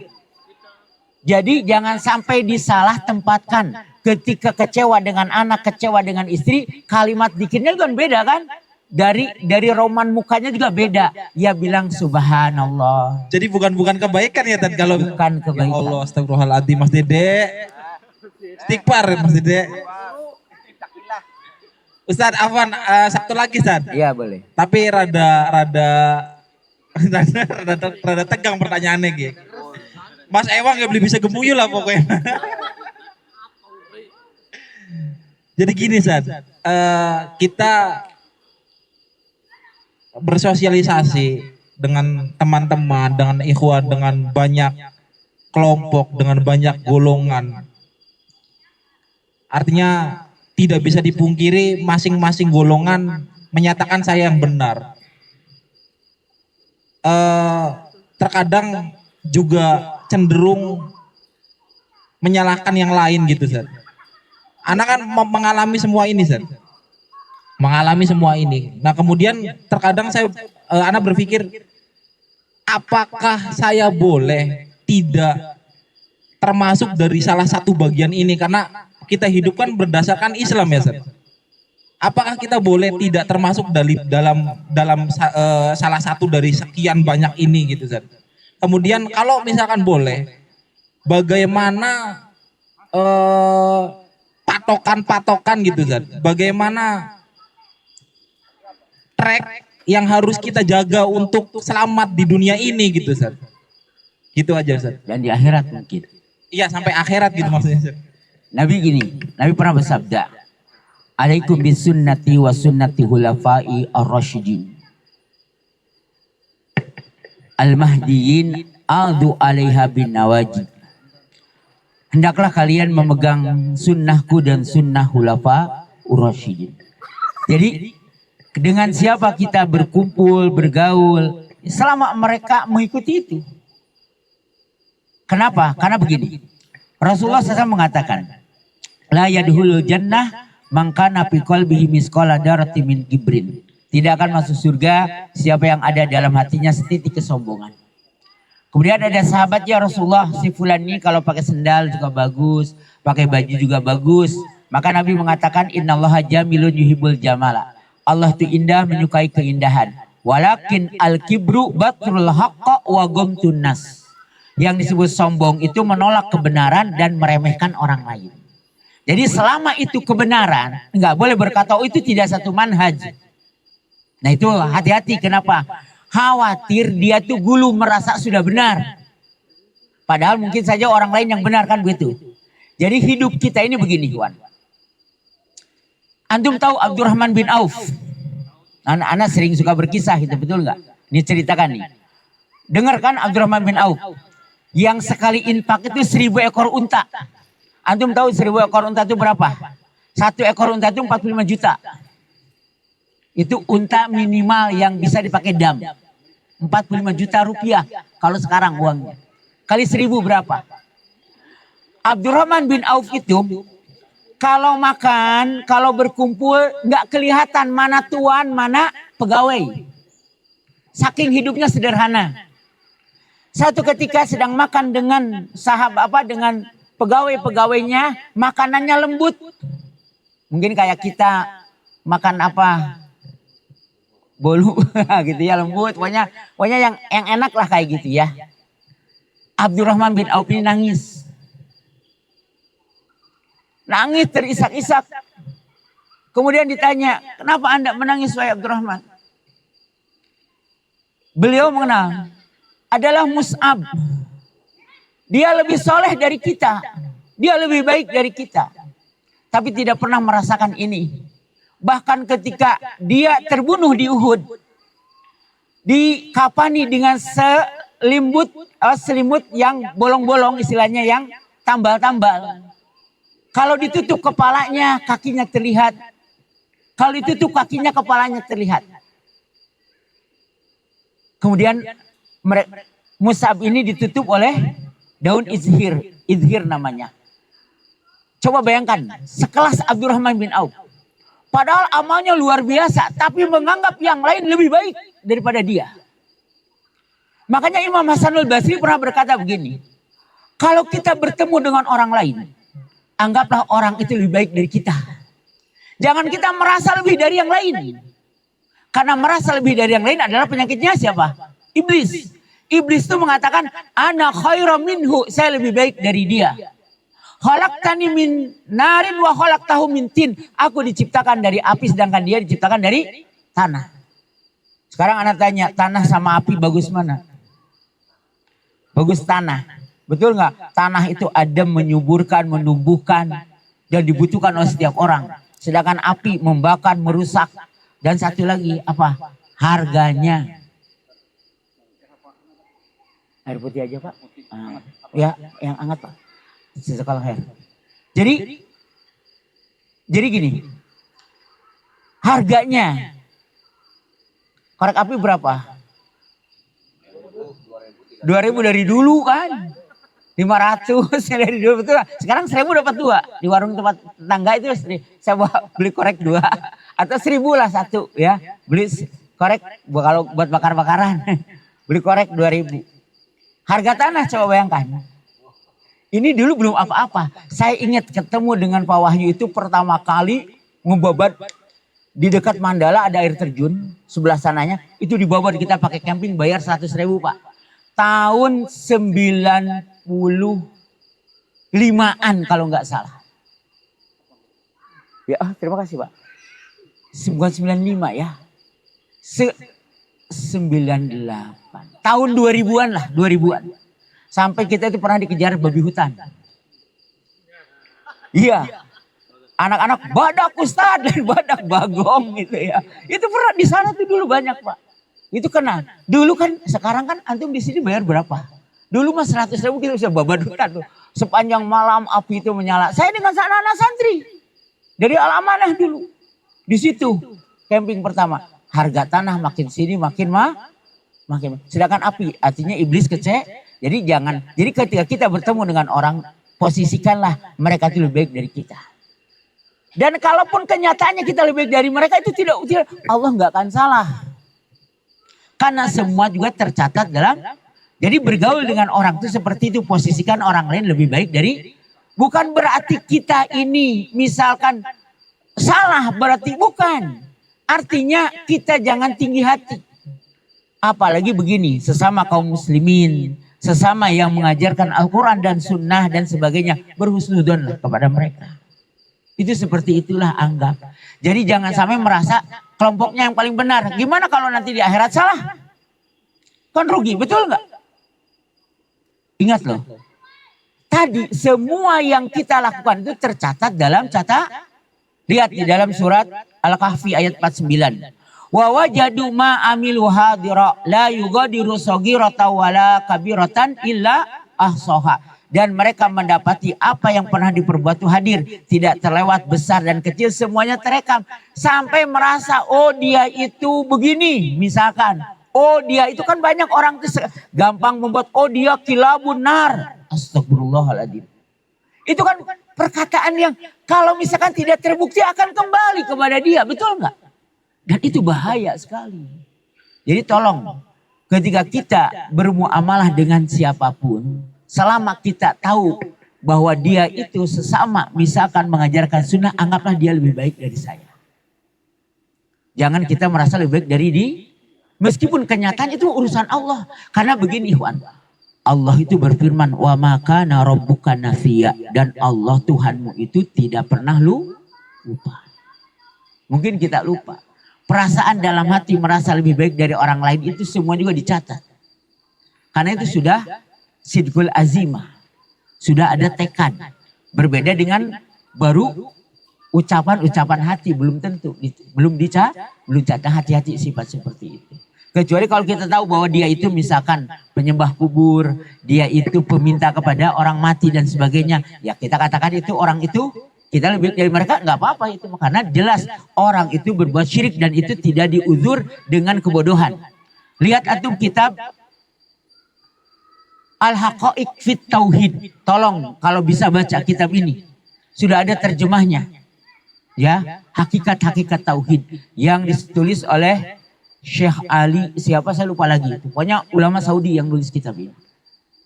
Jadi jangan sampai disalah tempatkan. Ketika kecewa dengan anak, kecewa dengan istri, kalimat zikirnya kan beda kan? Dari roman mukanya juga beda. Ya bilang subhanallah. Jadi bukan kebaikan ya Tan, kalau Bukan kebaikan. Ya Allah, astagfirullahaladzim Mas Dede. Istighfar Mas Dede. Ustaz Afwan, satu lagi Ustaz. Iya boleh. Tapi rada tegang pertanyaannya gitu. Mas Ewang gak boleh bisa gemuyu lah pokoknya. Jadi gini Ustaz, kita bersosialisasi dengan teman-teman, dengan ikhwan, dengan banyak kelompok, dengan banyak golongan. Artinya tidak bisa dipungkiri masing-masing golongan menyatakan saya yang benar. Terkadang juga cenderung menyalahkan yang lain gitu Zat. Anak kan mengalami semua ini Zat. Mengalami semua ini. Nah kemudian terkadang anak berpikir, apakah saya boleh tidak termasuk dari salah satu bagian ini, karena kita hidup kan berdasarkan Islam ya Zat. Apakah kita boleh tidak termasuk dalam salah satu dari sekian banyak ini gitu Zat. Kemudian kalau misalkan boleh, bagaimana patokan-patokan gitu Zat. Bagaimana track yang harus kita jaga untuk selamat di dunia ini gitu Zat. Gitu aja Zat. Dan di akhirat mungkin. Iya sampai akhirat gitu maksudnya Zat. Nabi pernah bersabda, alaikum bisunnati wa sunnati hulafai ar-rasyidin al-mahdiyin adu alaiha bin nawajid. Hendaklah kalian memegang sunnahku dan sunnah hulafa ar-rasyidin. Jadi Dengan siapa kita berkumpul, bergaul, selama mereka mengikuti itu. Kenapa? Karena begini. Rasulullah SAW mengatakan, la yadkhulul jannah man kana fi qalbihi misqala dzarratin min kibrin. Tidak akan masuk surga siapa yang ada dalam hatinya setitik kesombongan. Kemudian ada sahabatnya Rasulullah, si fulan ini kalau pakai sendal juga bagus, pakai baju juga bagus. Maka Nabi mengatakan, innallaha jamilun yuhibbul jamala. Allah itu indah, menyukai keindahan. Walakin al-kibru batrul haqqa wa ghamtun nas. Yang disebut sombong itu menolak kebenaran dan meremehkan orang lain. Jadi selama itu kebenaran, nggak boleh berkata, oh itu tidak satu manhaj. Nah itu hati-hati, kenapa? Khawatir dia tuh gulu merasa sudah benar. Padahal mungkin saja orang lain yang benar, kan begitu. Jadi hidup kita ini begini, Wan. Antum tahu Abdurrahman bin Auf? Anak-anak sering suka berkisah itu, betul nggak? Ini ceritakan nih. Dengarkan Abdurrahman bin Auf. Yang sekali infak itu 1000 ekor unta. Antum tahu 1000 ekor unta itu berapa? 1 ekor unta itu 45 juta. Itu unta minimal yang bisa dipakai dam. 45 juta rupiah kalau sekarang uangnya. Kali 1000 berapa? Abdurrahman bin Auf itu kalau makan, kalau berkumpul nggak kelihatan mana tuan, mana pegawai. Saking hidupnya sederhana. Satu ketika sedang makan dengan dengan pegawai-pegawainya, makanannya lembut. Mungkin kayak kita makan apa? Bolu gitu ya, lembut. Pokoknya yang enak lah kayak gitu ya. Abdurrahman bin Auf ini nangis. Nangis terisak-isak. Kemudian ditanya, kenapa Anda menangis wahai Abdurrahman? Beliau mengenal, adalah Mus'ab. Dia lebih soleh dari kita. Dia lebih baik dari kita. Tapi tidak pernah merasakan ini. Bahkan ketika dia terbunuh di Uhud, dikafani dengan selimut yang bolong-bolong, istilahnya yang tambal-tambal. Kalau ditutup kepalanya, kakinya terlihat. Kalau ditutup kakinya, kepalanya terlihat. Kemudian Mus'ab ini ditutup oleh daun izhir. Izhir namanya. Coba bayangkan, sekelas Abdurrahman bin Auf. Padahal amalnya luar biasa, tapi menganggap yang lain lebih baik daripada dia. Makanya Imam Hasanul Basri pernah berkata begini, kalau kita bertemu dengan orang lain, anggaplah orang itu lebih baik dari kita. Jangan kita merasa lebih dari yang lain. Karena merasa lebih dari yang lain adalah penyakitnya siapa? Iblis. Iblis itu mengatakan, ana khairam minhu, saya lebih baik dari dia. Khalaqtani min narin wa khalaqtahu min tin. Aku diciptakan dari api sedangkan dia diciptakan dari tanah. Sekarang anak tanya, tanah sama api bagus mana? Bagus tanah. Betul nggak? Tanah itu adem, menyuburkan, menumbuhkan dan dibutuhkan oleh setiap orang. Sedangkan api membakar, merusak. Dan satu lagi apa? Harganya. Air putih aja Pak. Ya, yang hangat Pak. Sesekal air. Jadi gini. Harganya. Korek api berapa? 2.000 dari dulu kan. 500 dari dulu betul. Sekarang 1.000 dapat 2. Di warung tempat tetangga itu saya beli korek 2 atau 1.000 lah satu ya. Beli korek kalau buat bakar-bakaran. Beli korek 2.000. Harga tanah coba bayangkan. Ini dulu belum apa-apa. Saya ingat ketemu dengan Pak Wahyu itu pertama kali ngebabat di dekat Mandala ada air terjun sebelah sananya. Itu dibabat kita pakai camping bayar 100.000 Pak. Tahun 95-an kalau nggak salah. Ya terima kasih Pak. Bukan 95 ya. 98. Tahun 2000-an lah, 2000-an. Sampai kita itu pernah dikejar babi hutan. Iya. Anak-anak badak Ustadz dan badak bagong gitu ya. Itu pernah di sana tuh dulu banyak Pak. Itu kena. Dulu kan, sekarang kan antum di sini bayar berapa? Dulu mah 100.000 kita bisa babat hutan tuh. Sepanjang malam api itu menyala. Saya dengan anak-anak santri. Dari Al-Amanah dulu. Di situ. camping pertama. Harga tanah makin sini makin sedangkan api artinya iblis kece. Jadi ketika kita bertemu dengan orang, posisikanlah mereka itu lebih baik dari kita. Dan kalaupun kenyataannya kita lebih baik dari mereka, itu tidak Allah nggak akan salah. Karena semua juga tercatat dalam, jadi bergaul dengan orang itu seperti itu, posisikan orang lain lebih baik dari, bukan berarti kita ini misalkan salah, berarti bukan. Artinya kita jangan tinggi hati. Apalagi begini, sesama kaum muslimin, sesama yang mengajarkan Al-Quran dan Sunnah dan sebagainya, berhusnudonlah kepada mereka. Itu seperti itulah anggap. Jadi jangan sampai merasa kelompoknya yang paling benar. Gimana kalau nanti di akhirat salah? Kan rugi, betul nggak? Ingat loh, tadi semua yang kita lakukan itu tercatat dalam lihat di dalam surat Al-Kahfi ayat 49. Wa wajadu ma amilu hadira la yugadiru saghiratan wala kabiratan illa ahsaha. Dan mereka mendapati apa yang pernah diperbuat itu hadir, tidak terlewat besar dan kecil, semuanya terekam. Sampai merasa oh dia itu begini misalkan. Oh dia itu kan banyak orang gampang membuat oh dia kilabun nar. Astagfirullahaladzim. Itu kan perkataan yang kalau misalkan tidak terbukti akan kembali kepada dia, betul nggak? Dan itu bahaya sekali. Jadi tolong ketika kita bermuamalah dengan siapapun, selama kita tahu bahwa dia itu sesama misalkan mengajarkan sunnah, anggaplah dia lebih baik dari saya. Jangan kita merasa lebih baik dari dia. Meskipun kenyataan itu urusan Allah. Karena begini Ikhwan, Allah itu berfirman, wa maka rabbuka nasiya, dan Allah Tuhanmu itu tidak pernah lupa. Mungkin kita lupa. Perasaan dalam hati merasa lebih baik dari orang lain itu semua juga dicatat. Karena itu sudah sidqul azimah. Sudah ada tekad. Berbeda dengan baru ucapan-ucapan hati, belum tentu. Belum dicatat, hati-hati sifat seperti itu. Kecuali kalau kita tahu bahwa dia itu misalkan penyembah kubur, dia itu peminta kepada orang mati dan sebagainya. Ya kita katakan itu orang itu, kita lebih dari mereka, nggak apa-apa itu. Karena jelas orang itu berbuat syirik dan itu tidak diuzur dengan kebodohan. Lihat antum kitab Al-Haqa'iq fit Tauhid. Tolong kalau bisa baca kitab ini. Sudah ada terjemahnya. Ya, hakikat-hakikat tauhid yang ditulis oleh Syekh Ali, siapa saya lupa lagi. Pokoknya ulama Saudi yang nulis kitab ini.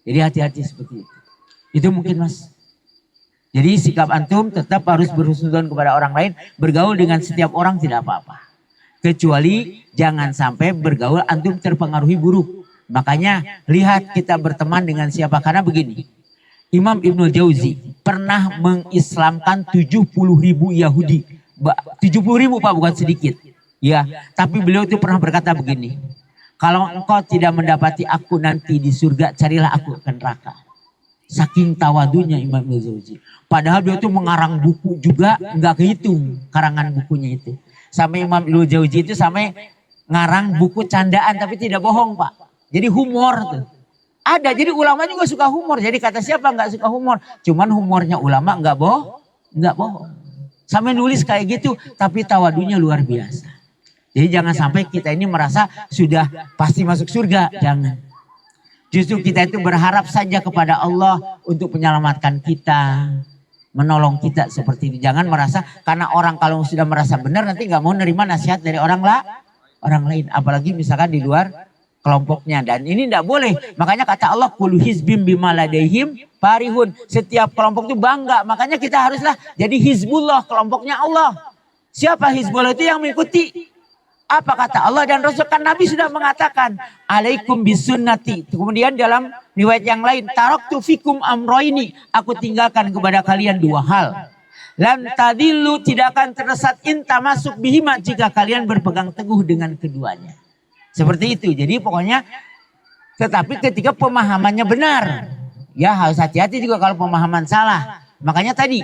Jadi hati-hati seperti itu. Itu mungkin Mas. Jadi sikap antum tetap harus berhusnuzon kepada orang lain. Bergaul dengan setiap orang tidak apa-apa. Kecuali jangan sampai bergaul antum terpengaruhi buruk. Makanya lihat kita berteman dengan siapa. Karena begini. Imam Ibnul Jauzi pernah mengislamkan 70.000 Yahudi. 70.000 Pak, bukan sedikit. Ya, tapi beliau itu pernah berkata begini. Kalau engkau tidak mendapati aku nanti di surga, carilah aku ke neraka. Saking tawadunya Imam Ibnul Jauzi. Padahal beliau itu mengarang buku juga nggak kehitung karangan bukunya itu. Sampai Imam Ibnul Jauzi itu sampai ngarang buku candaan tapi tidak bohong Pak. Jadi humor tuh. Ada, jadi ulama juga suka humor. Jadi kata siapa nggak suka humor? Cuman humornya ulama nggak bohong. Sampai nulis kayak gitu, tapi tawadunya luar biasa. Jadi jangan sampai kita ini merasa sudah pasti masuk surga, jangan. Justru kita itu berharap saja kepada Allah untuk menyelamatkan kita, menolong kita seperti ini. Jangan merasa karena orang kalau sudah merasa benar nanti nggak mau nerima nasihat dari orang lain, apalagi misalkan di luar kelompoknya. Dan ini tidak boleh. Makanya kata Allah, kullu hizbim bima ladaihim farihun. Setiap kelompok itu bangga. Makanya kita haruslah jadi hizbullah, kelompoknya Allah. Siapa hizbullah itu? Yang mengikuti apa kata Allah dan Rasul. Kan Nabi sudah mengatakan, alaikum bisunnati. Kemudian dalam riwayat yang lain, taraktu fikum amroini. Aku tinggalkan kepada kalian dua hal. Lam tadillu, tidak akan tersesat inta masuk bihima, jika kalian berpegang teguh dengan keduanya. Seperti itu. Jadi pokoknya, tetapi ketika pemahamannya benar, ya harus hati-hati juga kalau pemahaman salah. Makanya tadi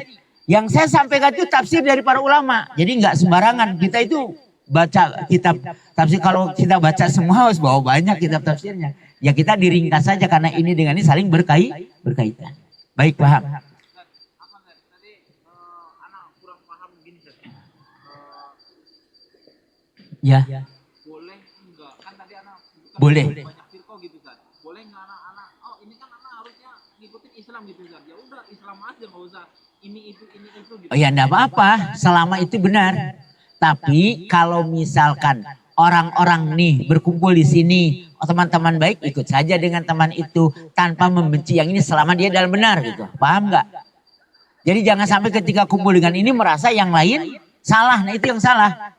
yang saya sampaikan itu tafsir dari para ulama. Jadi nggak sembarangan. Kita itu baca kitab tafsir, kalau kita baca semua harus bawa banyak kitab tafsirnya. Ya kita diringkas saja karena ini dengan ini saling berkaitan. Baik, paham. Ya, Boleh enggak? Kan tadi anak kan Boleh. banyak firqah gitu kan. Boleh enggak anak-anak? Oh, ini kan anak harusnya ngikutin Islam gitu kan. Ya udah Islam aja enggak usah ini itu gitu. oh ya enggak apa-apa selama itu benar. Tapi kalau misalkan orang-orang nih berkumpul di sini, oh, teman-teman baik ikut saja dengan teman itu tanpa membenci yang ini selama dia dalam benar gitu. Paham nggak? Jadi jangan sampai ketika kumpul dengan ini merasa yang lain salah. Nah itu yang salah.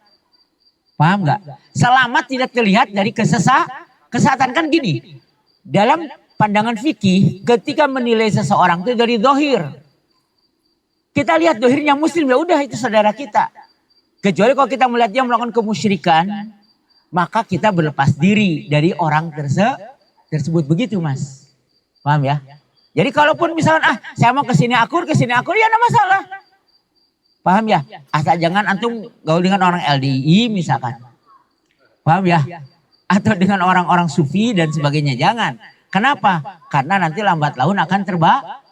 Paham nggak? Selamat tidak terlihat dari kesesatan kan gini. Dalam pandangan fikih ketika menilai seseorang itu dari dohir. Kita lihat dohirnya muslim ya udah itu saudara kita. Kecuali kalau kita melihat dia melakukan kemusyrikan, maka kita berlepas diri dari orang tersebut begitu mas. Paham ya? Jadi kalaupun misalkan saya mau kesini akur ya enggak masalah. Paham ya? Asal jangan antum gaul dengan orang LDI misalkan. Paham ya? Atau dengan orang-orang sufi dan sebagainya. Jangan. Kenapa? Karena nanti lambat laun akan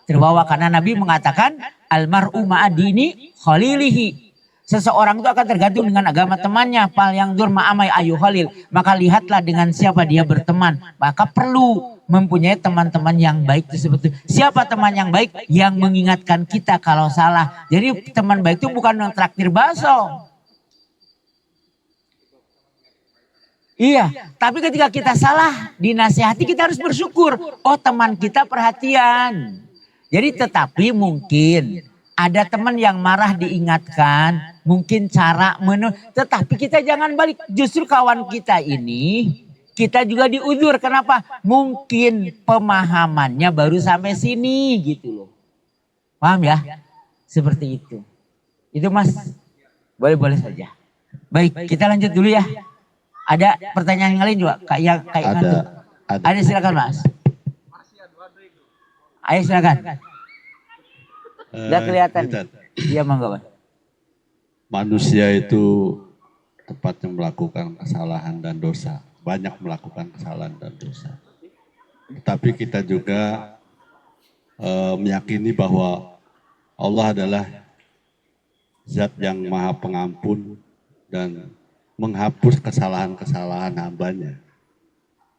terbawa. Karena Nabi mengatakan almar'u ma'adini khalilihi. Seseorang itu akan tergantung dengan agama temannya. Fal yang dur ma'amai ayu khalil. Maka lihatlah dengan siapa dia berteman. Maka perlu mempunyai teman-teman yang baik tersebut. Siapa teman yang baik? Yang mengingatkan kita kalau salah. Jadi teman baik itu bukan yang traktir bakso. Iya, tapi ketika kita salah dinasihati kita harus bersyukur. Oh teman kita perhatian. Jadi tetapi mungkin ada teman yang marah diingatkan. Mungkin cara tetapi kita jangan balik. Justru kawan kita ini kita juga diudur. Kenapa? Mungkin pemahamannya baru sampai sini gitu loh. Paham ya? Seperti itu. Itu mas. Boleh-boleh saja. Baik kita lanjut dulu ya. Ada pertanyaan yang lain juga? Kayak ada silakan mas. Ayo silakan. Udah kelihatan. Iya mangga mas. Manusia itu tepatnya melakukan kesalahan dan dosa. Banyak melakukan kesalahan dan dosa. Tapi kita juga meyakini bahwa Allah adalah zat yang maha pengampun dan menghapus kesalahan-kesalahan hambanya.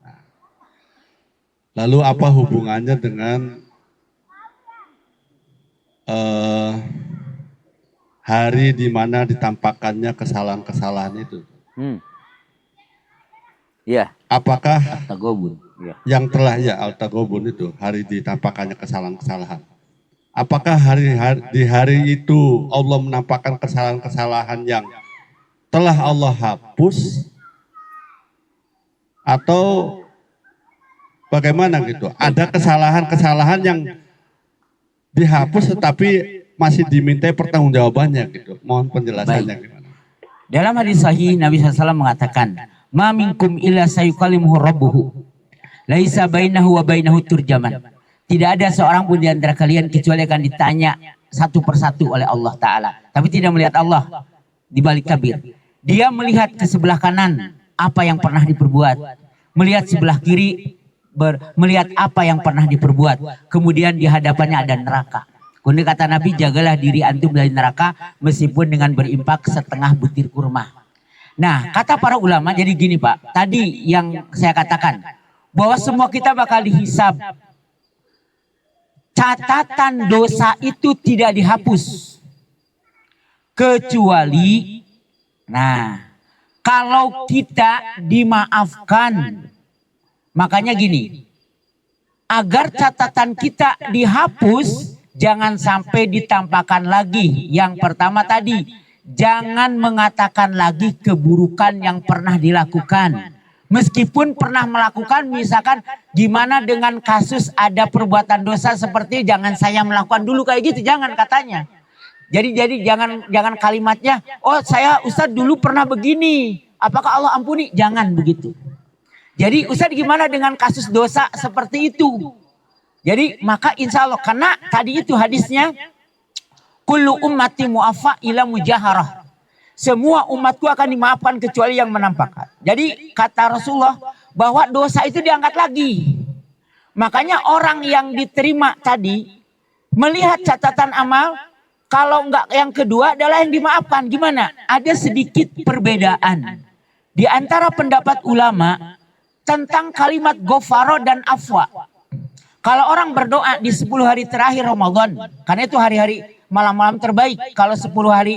Nah, lalu apa hubungannya dengan hari di mana ditampakkannya kesalahan-kesalahan itu? Iya. Apakah Tagobun. Ya. yang telah al-tagobun itu hari ditampakkannya kesalahan-kesalahan? Apakah di hari itu Allah menampakkan kesalahan-kesalahan yang telah Allah hapus atau bagaimana gitu? Ada kesalahan-kesalahan yang dihapus tetapi masih dimintai pertanggungjawabannya gitu. Mohon penjelasannya gimana? Dalam hadis sahih Nabi SAW mengatakan, "Ma minkum illa sayukallimuhu rabbuhu. Laisa bainahu wa bainahu turjaman." Tidak ada seorang pun di antara kalian kecuali akan ditanya satu persatu oleh Allah Ta'ala. Tapi tidak melihat Allah di balik tabir. Dia melihat ke sebelah kanan apa yang pernah diperbuat. Melihat sebelah kiri melihat apa yang pernah diperbuat. Kemudian di hadapannya ada neraka. Kemudian kata Nabi, jagalah diri antum dari neraka meskipun dengan berimpak setengah butir kurma. Nah kata para ulama jadi gini Pak. Tadi yang saya katakan bahwa semua kita bakal dihisab. Catatan dosa itu tidak dihapus. Kecuali kalau kita dimaafkan, makanya gini, agar catatan kita dihapus, jangan sampai ditampakkan lagi. Yang pertama tadi, jangan mengatakan lagi keburukan yang pernah dilakukan. Meskipun pernah melakukan, misalkan gimana dengan kasus ada perbuatan dosa seperti jangan saya melakukan dulu kayak gitu, jangan katanya. Jadi jangan kalimatnya, oh saya Ustadz dulu pernah begini, apakah Allah ampuni? Jangan begitu. Jadi Ustadz gimana dengan kasus dosa seperti itu? Jadi maka insya Allah, karena tadi itu hadisnya, kullu ummati mu'affa ila mujaharah. Semua umatku akan dimaafkan kecuali yang menampakkan. Jadi kata Rasulullah bahwa dosa itu diangkat lagi. Makanya orang yang diterima tadi melihat catatan amal. Kalau enggak yang kedua adalah yang dimaafkan. Gimana? Ada sedikit perbedaan. Di antara pendapat ulama tentang kalimat ghafara dan afwa. Kalau orang berdoa di 10 hari terakhir Ramadan, karena itu hari-hari malam-malam terbaik. Kalau 10 hari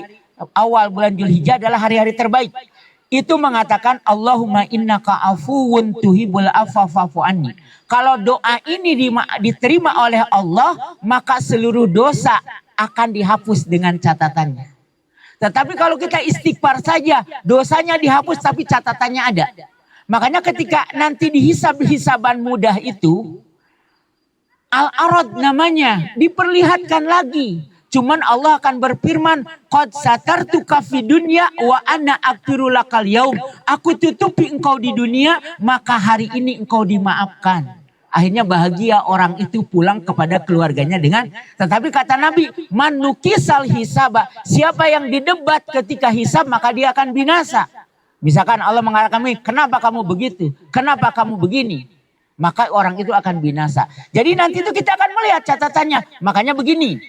awal bulan Zulhijjah adalah hari-hari terbaik. Itu mengatakan Allahumma innaka afuwun tuhibul afwa fa'fu anni. Kalau doa ini diterima oleh Allah, maka seluruh dosa akan dihapus dengan catatannya. Tetapi kalau kita istighfar saja, dosanya dihapus tapi catatannya ada. Makanya ketika nanti dihisab-hisaban mudah itu, Al-Arad namanya, diperlihatkan lagi. Cuman Allah akan berfirman, qad satartuka fid dunya wa ana aghfiru lakal yaum. Aku tutupi engkau di dunia, maka hari ini engkau dimaafkan. Akhirnya bahagia orang itu pulang kepada keluarganya dengan, tetapi kata Nabi, man nukisal hisaba, siapa yang didebat ketika hisab maka dia akan binasa. Misalkan Allah mengatakan, kenapa kamu begitu? Kenapa kamu begini? Maka orang itu akan binasa. Jadi nanti itu kita akan melihat catatannya. Makanya begini.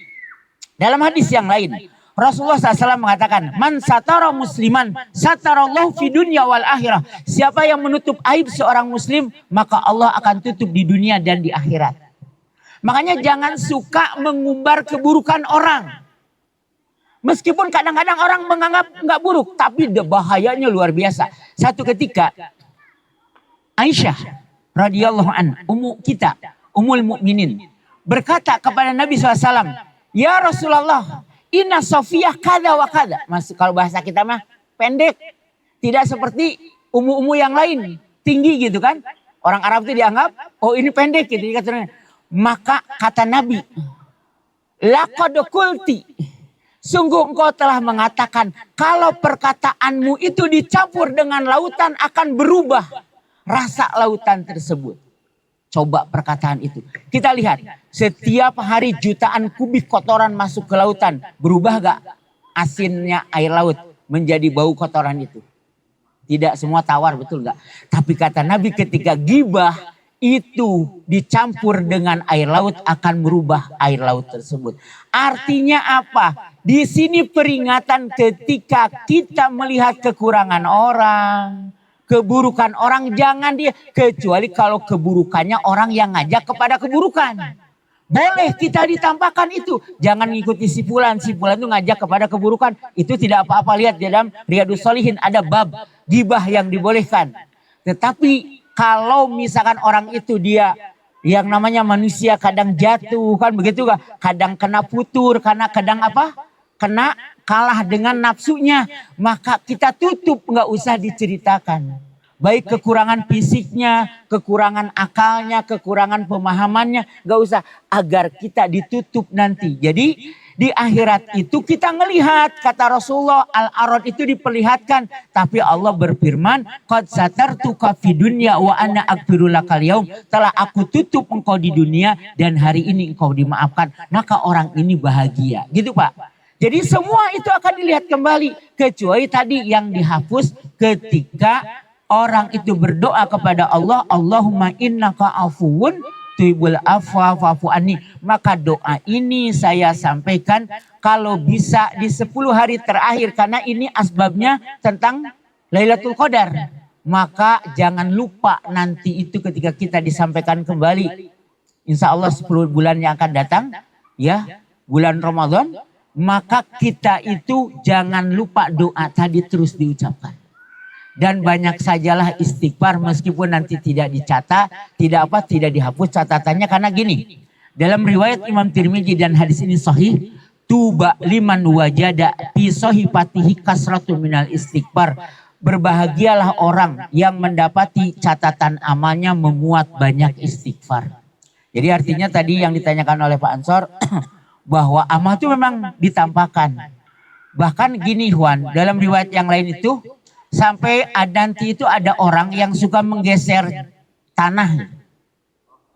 Dalam hadis yang lain, Rasulullah SAW mengatakan, man satara musliman satarallahu fi dunya wal akhirah. Siapa yang menutup aib seorang muslim, maka Allah akan tutup di dunia dan di akhirat. Makanya jangan suka mengumbar keburukan orang. Meskipun kadang-kadang orang menganggap nggak buruk, tapi bahayanya luar biasa. Satu ketika, Aisyah radhiyallahu an, ummul mukminin, berkata kepada Nabi SAW, ya Rasulullah, inna Sofiyah kada wa kada. Kalau bahasa kita mah pendek. Tidak seperti ummu-ummu yang lain. Tinggi gitu kan. Orang Arab itu dianggap, oh ini pendek gitu. Maka kata Nabi, laqad qulti, sungguh engkau telah mengatakan, kalau perkataanmu itu dicampur dengan lautan akan berubah rasa lautan tersebut. Coba perkataan itu. Kita lihat, setiap hari jutaan kubik kotoran masuk ke lautan. Berubah gak asinnya air laut menjadi bau kotoran itu? Tidak semua tawar, betul gak? Tapi kata Nabi, ketika gibah itu dicampur dengan air laut akan merubah air laut tersebut. Artinya apa? Di sini peringatan ketika kita melihat kekurangan orang, keburukan orang, jangan dia, kecuali kalau keburukannya orang yang ngajak kepada keburukan. Boleh kita ditampakkan itu. Jangan ngikuti si fulan itu ngajak kepada keburukan. Itu tidak apa-apa. Lihat di dalam Riyadhus Shalihin ada bab gibah yang dibolehkan. Tetapi kalau misalkan orang itu dia yang namanya manusia kadang jatuh kan begitu gak? Kadang kena putur, karena kadang apa? Kena kalah dengan nafsunya, maka kita tutup, nggak usah diceritakan. Baik kekurangan fisiknya, kekurangan akalnya, kekurangan pemahamannya, nggak usah, agar kita ditutup nanti. Jadi di akhirat itu kita ngelihat, kata Rasulullah, al-arad itu diperlihatkan, tapi Allah berfirman, qad satartuka fid dunya wa ana aghfiru lakal yaum, telah aku tutup engkau di dunia dan hari ini engkau dimaafkan. Maka orang ini bahagia, gitu Pak. Jadi semua itu akan dilihat kembali. Kecuali tadi yang dihapus ketika orang itu berdoa kepada Allah. Allahumma innaka afuwun tuhibul afwa fa'fu anni. Maka doa ini saya sampaikan kalau bisa di 10 hari terakhir. Karena ini asbabnya tentang Lailatul Qadar. Maka jangan lupa nanti itu ketika kita disampaikan kembali. Insya Allah 10 bulan yang akan datang. Ya, bulan Ramadan. Maka kita itu jangan lupa doa tadi terus diucapkan. Dan banyak sajalah istighfar meskipun nanti tidak dicatat, tidak dihapus catatannya, karena gini. Dalam riwayat Imam Tirmidzi dan hadis ini sahih, tuba liman wajada fi sahifatihi kasratu minal istighfar. Berbahagialah orang yang mendapati catatan amalnya memuat banyak istighfar. Jadi artinya tadi yang ditanyakan oleh Pak Ansor, bahwa amal itu memang ditampakkan. Bahkan gini Juan, dalam riwayat yang lain itu sampai nanti itu ada orang yang suka menggeser tanah.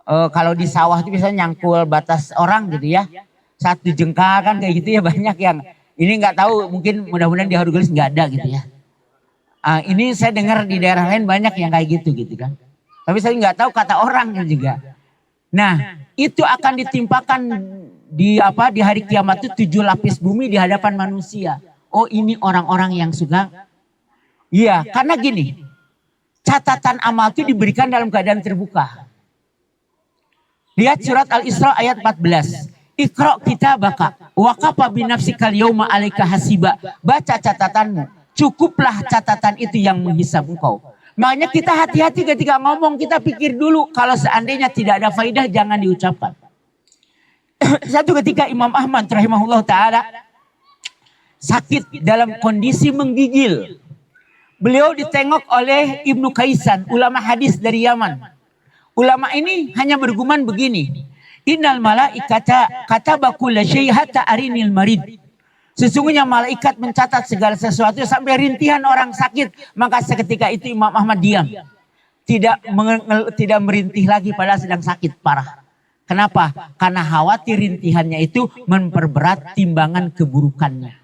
Kalau di sawah itu biasanya nyangkul batas orang gitu ya. 1 jengkal kan kayak gitu ya, banyak yang ini nggak tahu, mungkin mudah-mudahan di Harugelis nggak ada gitu ya. Ini saya dengar di daerah lain banyak yang kayak gitu kan. Tapi saya nggak tahu kata orang juga. Nah, itu akan ditimpakan di hari kiamat itu 7 lapis bumi di hadapan manusia. Oh, ini orang-orang yang suka. Iya, karena gini, catatan amal itu diberikan dalam keadaan terbuka. Lihat surat Al-Isra ayat 14. Iqra kitabaka wa kafa binafsikal yauma 'alaika hasiba. Baca catatanmu. Cukuplah catatan itu yang menghisab engkau. Makanya kita hati-hati ketika ngomong, kita pikir dulu. Kalau seandainya tidak ada faidah, jangan diucapkan. Satu ketika Imam Ahmad rahimahullah ta'ala sakit dalam kondisi menggigil. Beliau ditengok oleh Ibnu Kaisan, ulama hadis dari Yaman. Ulama ini hanya bergumam begini. Innal malaikata kataba kulla syai' hatta arinil marid. Sesungguhnya malaikat mencatat segala sesuatu sampai rintihan orang sakit. Maka seketika itu Imam Ahmad diam. Tidak merintih lagi padahal sedang sakit parah. Kenapa? Karena khawatir rintihannya itu memperberat timbangan keburukannya.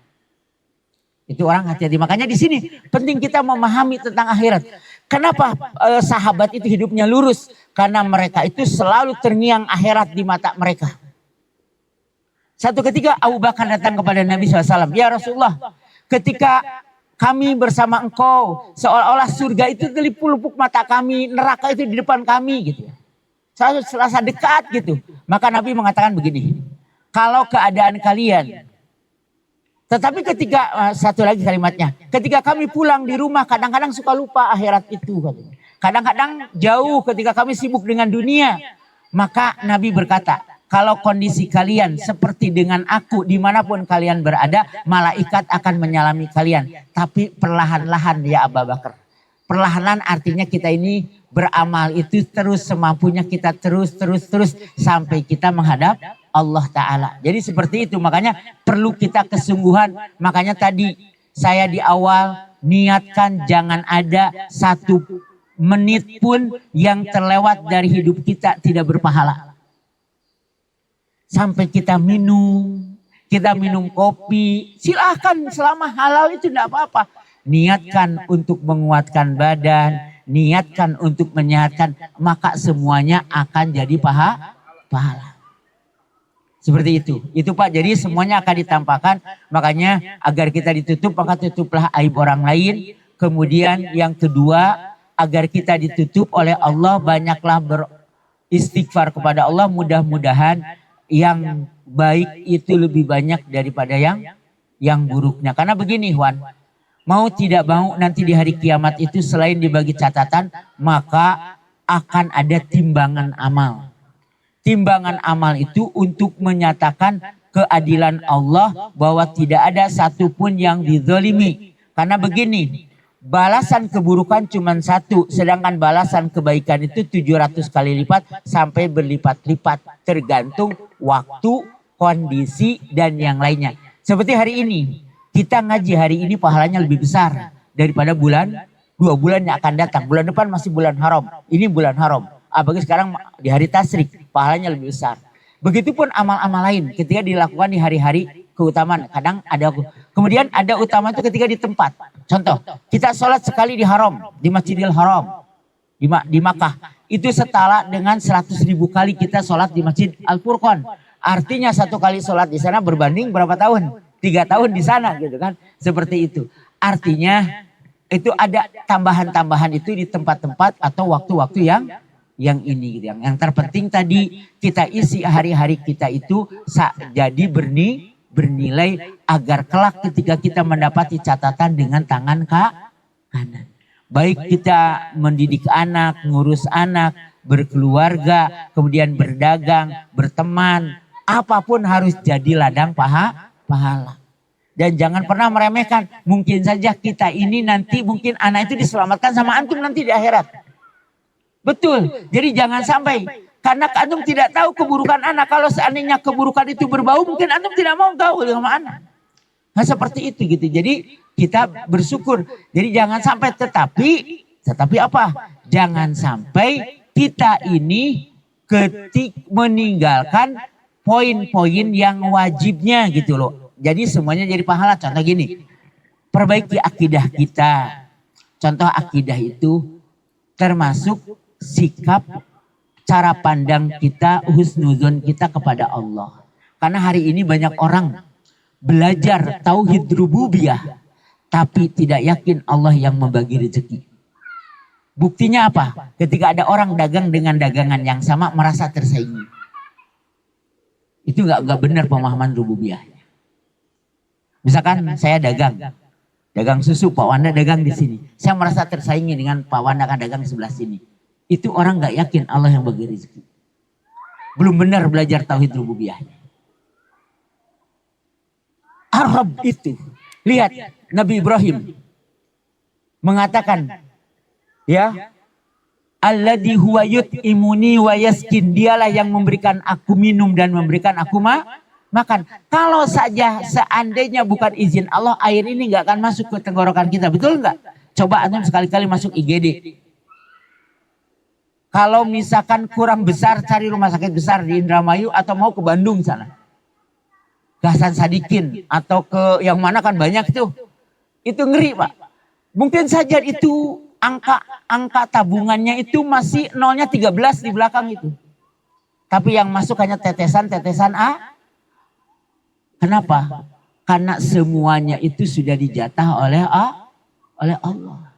Itu orang hati-hati. Makanya di sini penting kita memahami tentang akhirat. Kenapa sahabat itu hidupnya lurus? Karena mereka itu selalu terngiang akhirat di mata mereka. Satu ketika Abu Bakar datang kepada Nabi SAW. Ya Rasulullah, ketika kami bersama engkau, seolah-olah surga itu di lupuk mata kami, neraka itu di depan kami gitu ya. Saya serasa dekat gitu. Maka Nabi mengatakan begini. Kalau keadaan kalian, tetapi ketika, satu lagi kalimatnya. Ketika kami pulang di rumah kadang-kadang suka lupa akhirat itu. Kadang-kadang jauh ketika kami sibuk dengan dunia. Maka Nabi berkata, kalau kondisi kalian seperti dengan aku dimanapun kalian berada, malaikat akan menyalami kalian. Tapi perlahan-lahan ya Abu Bakar. Perlahan-lahan artinya kita ini beramal itu terus semampunya kita terus sampai kita menghadap Allah Ta'ala. Jadi seperti itu, makanya perlu kita kesungguhan. Makanya tadi saya di awal niatkan jangan ada 1 menit pun yang terlewat dari hidup kita tidak berpahala. Sampai kita minum kopi, silahkan selama halal itu tidak apa-apa. Niatkan untuk menguatkan badan, niatkan untuk menyehatkan, maka semuanya akan jadi pahala. Seperti itu. Itu Pak, jadi semuanya akan ditampakkan. Makanya agar kita ditutup, maka tutuplah aib orang lain. Kemudian yang kedua, agar kita ditutup oleh Allah, banyaklah beristighfar kepada Allah. Mudah-mudahan yang baik itu lebih banyak daripada yang buruknya. Karena begini Wan, mau tidak mau nanti di hari kiamat itu selain dibagi catatan, maka akan ada timbangan amal. Timbangan amal itu untuk menyatakan keadilan Allah bahwa tidak ada satupun yang dizalimi. Karena begini, balasan keburukan cuma 1, sedangkan balasan kebaikan itu 700 kali lipat sampai berlipat-lipat. Tergantung waktu, kondisi, dan yang lainnya. Seperti hari ini, kita ngaji hari ini pahalanya lebih besar daripada 2 bulan yang akan datang. Bulan depan masih bulan haram, ini bulan haram. Apalagi sekarang di hari tasyrik, pahalanya lebih besar. Begitupun amal-amal lain ketika dilakukan di hari-hari keutamaan. Kadang ada, kemudian ada utama itu ketika di tempat. Contoh, kita sholat sekali di haram, di Masjidil Haram, di Makkah. Itu setara dengan 100.000 kali kita sholat di Masjid Al-Furqan. Artinya 1 kali sholat di sana berbanding berapa tahun? 3 tahun di sana gitu kan. Seperti itu. Artinya itu ada tambahan-tambahan itu di tempat-tempat atau waktu-waktu yang ini gitu. Yang terpenting tadi kita isi hari-hari kita itu jadi bernilai agar kelak ketika kita mendapati catatan dengan tangan kanan. Baik kita mendidik anak, ngurus anak, berkeluarga, kemudian berdagang, berteman, apapun harus jadi ladang pahala. Dan jangan pernah meremehkan. Mungkin saja kita ini nanti mungkin anak itu diselamatkan sama antum nanti di akhirat. Betul. Jadi jangan sampai. Karena antum tidak tahu keburukan anak. Kalau seandainya keburukan itu berbau, mungkin antum tidak mau tahu sama anak. Nah seperti itu gitu. Jadi kita bersyukur. Jadi jangan sampai tetapi apa? Jangan sampai kita ini meninggalkan poin-poin yang wajibnya gitu loh. Jadi semuanya jadi pahala. Contoh gini. Perbaiki akidah kita. Contoh akidah itu termasuk sikap, cara pandang kita, husnuzon kita kepada Allah. Karena hari ini banyak orang belajar tauhid rububiyah, tapi tidak yakin Allah yang membagi rezeki. Buktinya apa? Ketika ada orang dagang dengan dagangan yang sama merasa tersaingi. Itu nggak benar pemahaman rububiyahnya. Misalkan saya dagang susu, Pak Wanda dagang di sini. Saya merasa tersaingi dengan Pak Wanda akan dagang di sebelah sini. Itu orang nggak yakin Allah yang bagi rezeki. Belum benar belajar tauhid rububiyahnya. Arab itu, lihat Nabi Ibrahim mengatakan, ya, alladzi huwa yut'imuni wa yaskin, dialah yang memberikan aku minum dan memberikan aku makan. Kalau saja seandainya bukan izin Allah, air ini nggak akan masuk ke tenggorokan kita, betul nggak? Coba antum sekali-kali masuk IGD. Kalau misalkan kurang besar, cari rumah sakit besar di Indramayu atau mau ke Bandung sana, Hasan Sadikin atau ke yang mana kan banyak tuh. Itu ngeri, Pak. Mungkin saja itu angka tabungannya itu masih nolnya 13 di belakang itu. Tapi yang masuk hanya tetesan-tetesan Kenapa? Karena semuanya itu sudah dijatah oleh Allah.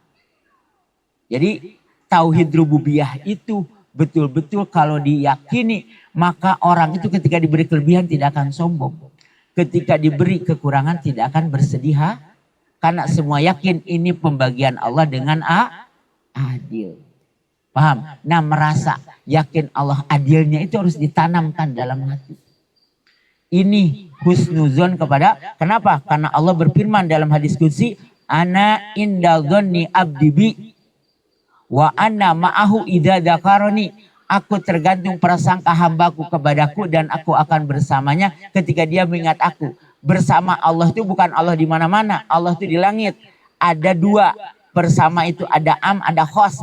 Jadi tauhid rububiyah itu betul-betul kalau diyakini, maka orang itu ketika diberi kelebihan tidak akan sombong. Ketika diberi kekurangan tidak akan bersedih, karena semua yakin ini pembagian Allah dengan adil. Paham? Nah, merasa yakin Allah adilnya itu harus ditanamkan dalam hati. Ini husnuzon kepada, kenapa? Karena Allah berfirman dalam hadis qudsi, ana inda dzanni abdi bi wa ana ma'ahu idza dzakarani. Aku tergantung prasangka hambaku kepadaku dan aku akan bersamanya ketika dia mengingat aku. Bersama Allah itu bukan Allah di mana-mana, Allah itu di langit. Ada dua, bersama itu ada ada khos.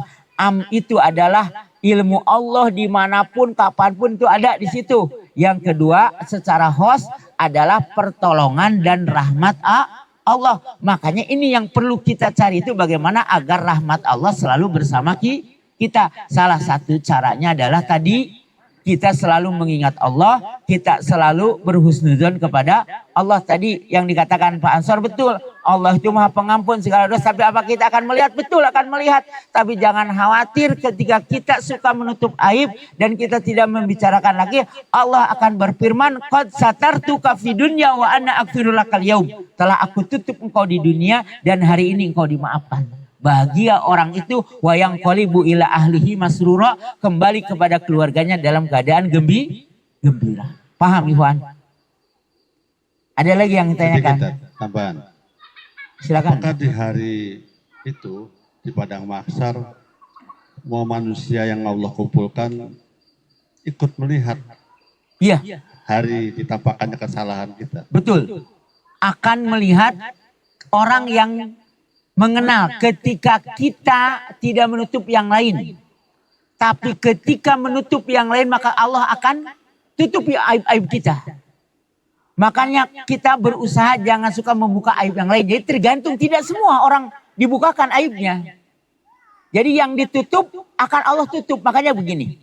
Itu adalah ilmu Allah dimanapun, kapanpun itu ada di situ. Yang kedua, secara khos adalah pertolongan dan rahmat Allah. Makanya ini yang perlu kita cari itu bagaimana agar rahmat Allah selalu bersama kita. Salah satu caranya adalah tadi kita selalu mengingat Allah, kita selalu berhusnudzon kepada Allah. Tadi yang dikatakan Pak Ansor betul, Allah itu Maha Pengampun segala dosa. Tapi apa kita akan melihat? Betul akan melihat. Tapi jangan khawatir ketika kita suka menutup aib dan kita tidak membicarakan lagi, Allah akan berfirman, qad satartuka fid dunya wa ana aghfiru lakal yaum. Telah aku tutup engkau di dunia dan hari ini engkau dimaafkan. Bahagia orang itu wayang qalibu ila ahlihi masrura, kembali kepada keluarganya dalam keadaan gembira. Paham Ikhwan? Ada lagi yang ditanyakan? Tambahan. Silakan. Apakah di hari itu di padang mahsyar mau manusia yang Allah kumpulkan ikut melihat Iya, hari ditampakkannya kesalahan kita? betul. Akan melihat orang yang mengenal ketika kita tidak menutup yang lain. Tapi ketika menutup yang lain maka Allah akan tutupi aib-aib kita. Makanya kita berusaha jangan suka membuka aib yang lain. Jadi tergantung, tidak semua orang dibukakan aibnya. Jadi yang ditutup akan Allah tutup. Makanya begini.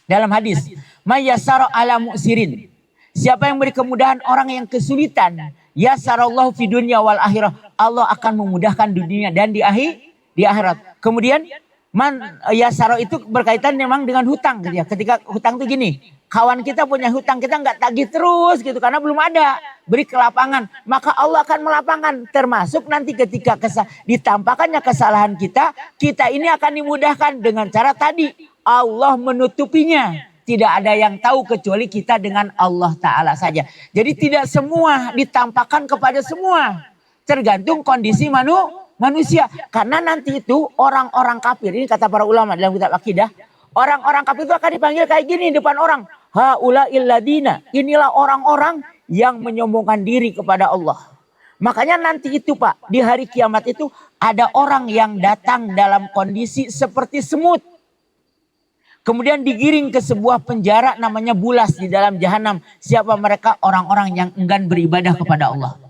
Dalam hadis, mayyasara ala mu'sirin. Siapa yang beri kemudahan orang yang kesulitan, yasarallahu fi dunya wal akhirah. Allah akan memudahkan dunia dan di akhirat. Kemudian man yasara itu berkaitan memang dengan hutang gitu ya. Ketika hutang itu gini, kawan kita punya hutang, kita nggak tagih terus gitu karena belum ada, beri kelapangan, maka Allah akan melapangkan. Termasuk nanti ketika ditampakkannya kesalahan kita, kita ini akan dimudahkan dengan cara tadi, Allah menutupinya. Tidak ada yang tahu kecuali kita dengan Allah Ta'ala saja. Jadi tidak semua ditampakkan kepada semua. Tergantung kondisi manusia. Karena nanti itu orang-orang kafir, ini kata para ulama dalam kitab akidah, orang-orang kafir itu akan dipanggil kayak gini depan orang. Haula'il ladina, inilah orang-orang yang menyombongkan diri kepada Allah. Makanya nanti itu Pak, di hari kiamat itu ada orang yang datang dalam kondisi seperti semut. Kemudian digiring ke sebuah penjara namanya bulas di dalam jahanam. Siapa mereka? Orang-orang yang enggan beribadah kepada Allah.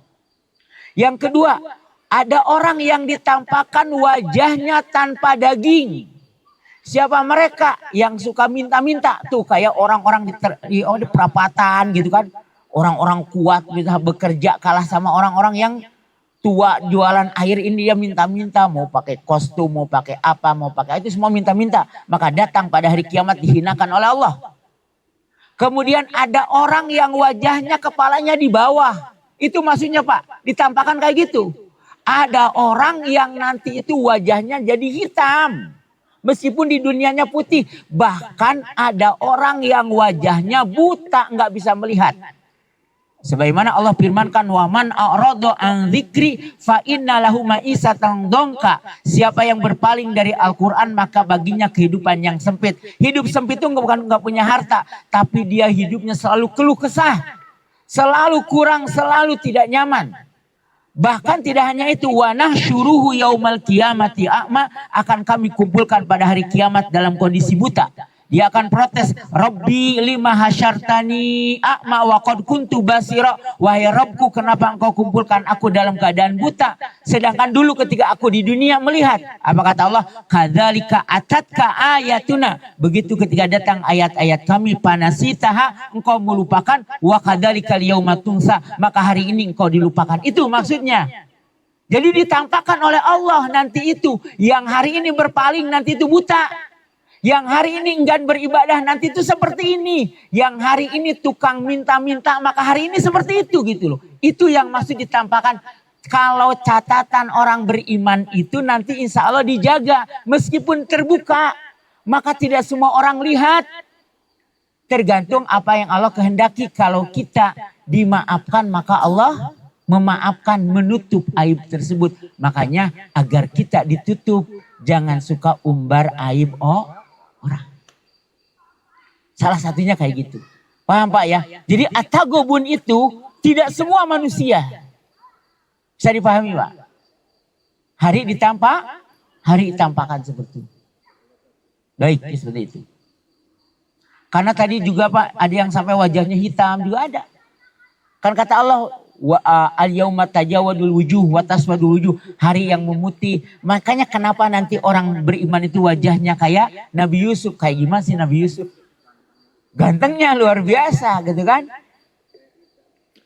Yang kedua, ada orang yang ditampakkan wajahnya tanpa daging. Siapa mereka? Yang suka minta-minta. Tuh kayak orang-orang di perapatan gitu kan. Orang-orang kuat bisa bekerja kalah sama orang-orang yang tua jualan air ini dia minta-minta, mau pakai kostum, mau pakai apa, mau pakai itu semua minta-minta. Maka datang pada hari kiamat dihinakan oleh Allah. Kemudian ada orang yang wajahnya kepalanya di bawah. Itu maksudnya Pak, ditampakkan kayak gitu. Ada orang yang nanti itu wajahnya jadi hitam. Meskipun di dunianya putih. Bahkan ada orang yang wajahnya buta, nggak bisa melihat. Sebagaimana Allah firmankan, waman a'rada an dzikri fa inna lahu ma'isatan dongka. Siapa yang berpaling dari Al-Qur'an maka baginya kehidupan yang sempit. Hidup sempit itu bukan nggak punya harta, tapi dia hidupnya selalu keluh kesah, selalu kurang, selalu tidak nyaman. Bahkan tidak hanya itu, wa nahsyuruhu yaumal qiyamati a'ma, akan kami kumpulkan pada hari kiamat dalam kondisi buta. Dia akan protes, Rabbi lima hasyartani a'ma wa qad kuntu basira. Wahai Rabbku, kenapa engkau kumpulkan aku dalam keadaan buta, sedangkan dulu ketika aku di dunia melihat. Apa kata Allah? Kadzalika atatka ayatuna. Begitu ketika datang ayat-ayat kami, panasitaha, engkau melupakan, wa kadzalika yauma tunsa, maka hari ini engkau dilupakan. Itu maksudnya. Jadi ditampakkan oleh Allah nanti itu, yang hari ini berpaling nanti itu buta. Yang hari ini enggan beribadah nanti itu seperti ini. Yang hari ini tukang minta-minta maka hari ini seperti itu gitu loh. Itu yang maksud ditampakkan. Kalau catatan orang beriman itu nanti insya Allah dijaga. Meskipun terbuka. Maka tidak semua orang lihat. Tergantung apa yang Allah kehendaki. Kalau kita dimaafkan maka Allah memaafkan, menutup aib tersebut. Makanya agar kita ditutup. Jangan suka umbar aib orang. Salah satunya kayak gitu. Paham Pak ya? Jadi at-taghabun itu tidak semua manusia. Bisa dipahami Pak? Hari ditampak, hari ditampakkan seperti itu. Baik, seperti itu. Karena tadi juga Pak, ada yang sampai wajahnya hitam juga ada. Kan kata Allah, al-yauma tajawadul wujuh wa taswadul wujuh, hari yang memutih. Makanya kenapa nanti orang beriman itu wajahnya kayak Nabi Yusuf. Kayak gimana sih Nabi Yusuf? Gantengnya luar biasa gitu kan.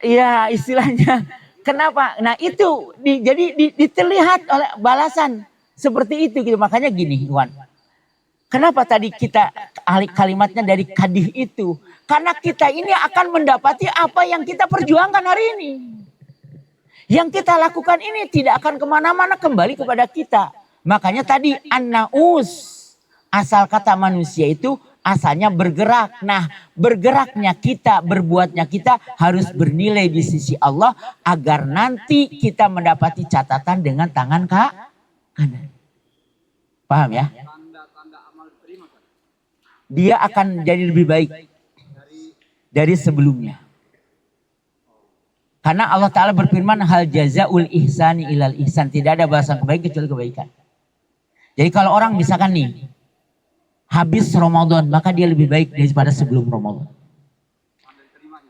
Iya istilahnya. Kenapa? Nah itu jadi terlihat oleh balasan seperti itu gitu. Makanya gini Iwan. Kenapa tadi kita kalimatnya dari kadih itu? Karena kita ini akan mendapati apa yang kita perjuangkan hari ini. Yang kita lakukan ini tidak akan kemana-mana, kembali kepada kita. Makanya tadi an-naus, asal kata manusia itu asalnya bergerak. Nah bergeraknya kita, berbuatnya kita harus bernilai di sisi Allah. Agar nanti kita mendapati catatan dengan tangan kanan. Paham ya? Dia akan jadi lebih baik dari sebelumnya. Karena Allah Ta'ala berfirman, hal jazaul ihsani ilal ihsan. Tidak ada balasan kebaikan kecuali kebaikan. Jadi kalau orang misalkan nih, habis Ramadan, maka dia lebih baik daripada sebelum Ramadan.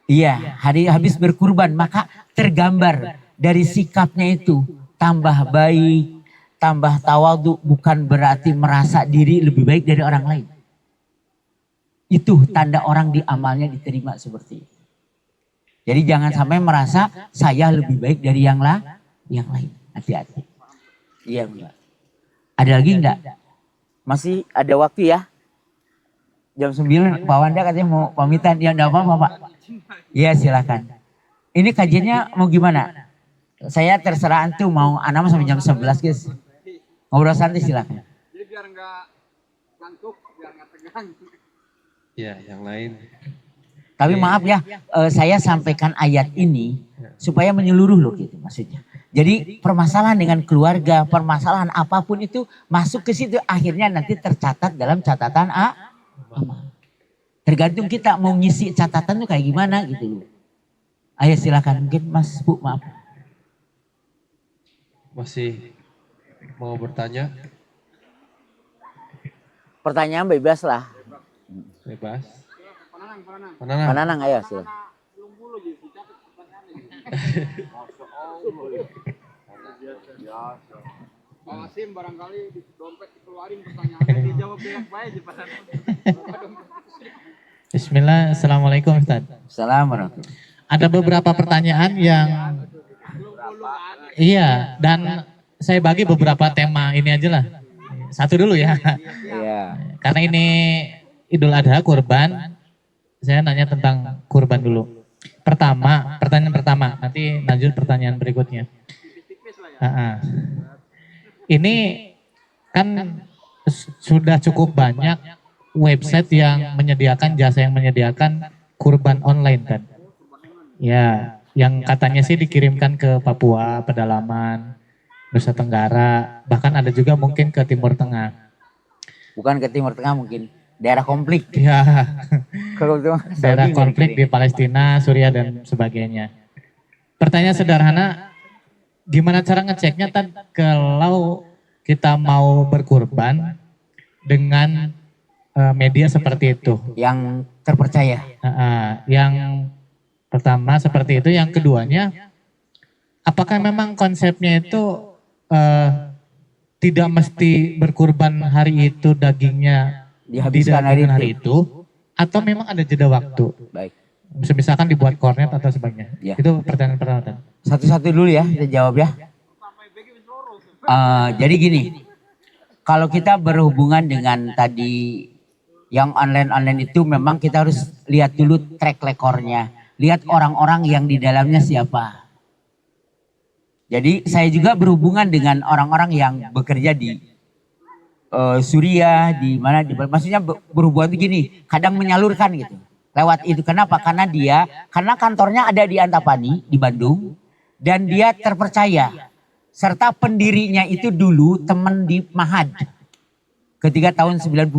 Iya, habis berkurban, maka tergambar dari sikapnya itu. Tambah baik, tambah tawadhu, bukan berarti merasa diri lebih baik dari orang lain. Itu tanda orang di amalnya diterima seperti itu. Jadi jangan sampai merasa saya lebih baik dari yang lain. Hati-hati. Iya Mbak. Ada lagi enggak? Masih ada waktu ya? Jam 9 Pak Wanda katanya mau pamitan. Ya enggak apa-apa Pak. Iya silakan. Ini kajiannya mau gimana? Saya terserah antum mau anak sampai jam 11 guys. Ngobrol santai silakan. Jadi biar enggak ngantuk, biar enggak tegang. Ya, yang lain. Tapi maaf ya, saya sampaikan ayat ini supaya menyeluruh loh gitu maksudnya. Jadi permasalahan dengan keluarga, permasalahan apapun itu masuk ke situ akhirnya nanti tercatat dalam catatan amal. Tergantung kita mau ngisi catatan tuh kayak gimana gitu loh. Ayo silakan mungkin Mas Bu maaf. Masih mau bertanya? Pertanyaan bebas lah. Bebas. Pananang ayo silakan. Pak Asim barangkali di dompet dikeluarin pertanyaannya dijawab baik-baik aja. Bismillah, Assalamualaikum Ustaz. Assalamualaikum. Ada beberapa pertanyaan yang Iya, dan saya bagi beberapa tema ini aja lah. Satu dulu ya. Iya. Karena ini Idul Adha kurban, saya nanya tentang kurban dulu. Pertanyaan pertama, nanti lanjut pertanyaan berikutnya. Ini kan sudah cukup banyak website yang menyediakan jasa yang menyediakan kurban online kan. Ya, yang katanya sih dikirimkan ke Papua, pedalaman, Nusa Tenggara, bahkan ada juga mungkin ke Timur Tengah. Bukan ke Timur Tengah mungkin, daerah konflik. Ya, Kalau itu daerah Saudi konflik di nggak Palestina, Suriah dan sebagainya. Pertanyaan sederhana, gimana cara ngeceknya Tan kalau kita mau berkurban dengan media seperti itu? yang terpercaya. Yang pertama seperti itu, yang keduanya, apakah memang konsepnya itu tidak mesti berkurban hari itu dagingnya Dihabiskan hari didagingkan itu. atau memang ada jeda waktu? Baik. Misalkan dibuat kornet atau sebagainya. Ya. Itu pertanyaan pertama. Tan. Satu-satu dulu ya, kita jawab ya. Jadi gini, kalau kita berhubungan dengan tadi yang online-online itu memang kita harus lihat dulu track recordnya. Lihat orang-orang yang di dalamnya siapa. Jadi saya juga berhubungan dengan orang-orang yang bekerja di Suriah, di mana, maksudnya berhubungan itu gini, kadang menyalurkan gitu. Lewat itu, kenapa? Karena kantornya ada di Antapani, di Bandung, dan dia terpercaya. Serta pendirinya itu dulu teman di Mahad. Ketika tahun 95.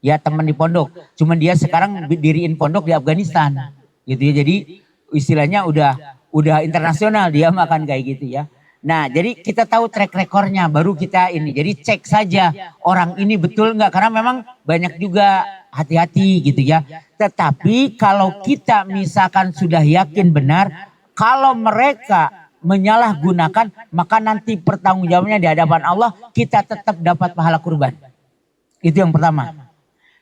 Ya teman di pondok. Cuman dia sekarang diriin pondok di Afghanistan. Gitu ya. Jadi istilahnya udah internasional dia makan kayak gitu ya. Nah jadi kita tahu track recordnya baru kita ini. Jadi cek saja orang ini betul nggak. Karena memang banyak juga hati-hati gitu ya. Tetapi kalau kita misalkan sudah yakin benar. Kalau mereka menyalahgunakan, maka nanti pertanggungjawabannya di hadapan Allah, kita tetap dapat pahala kurban. Itu yang pertama.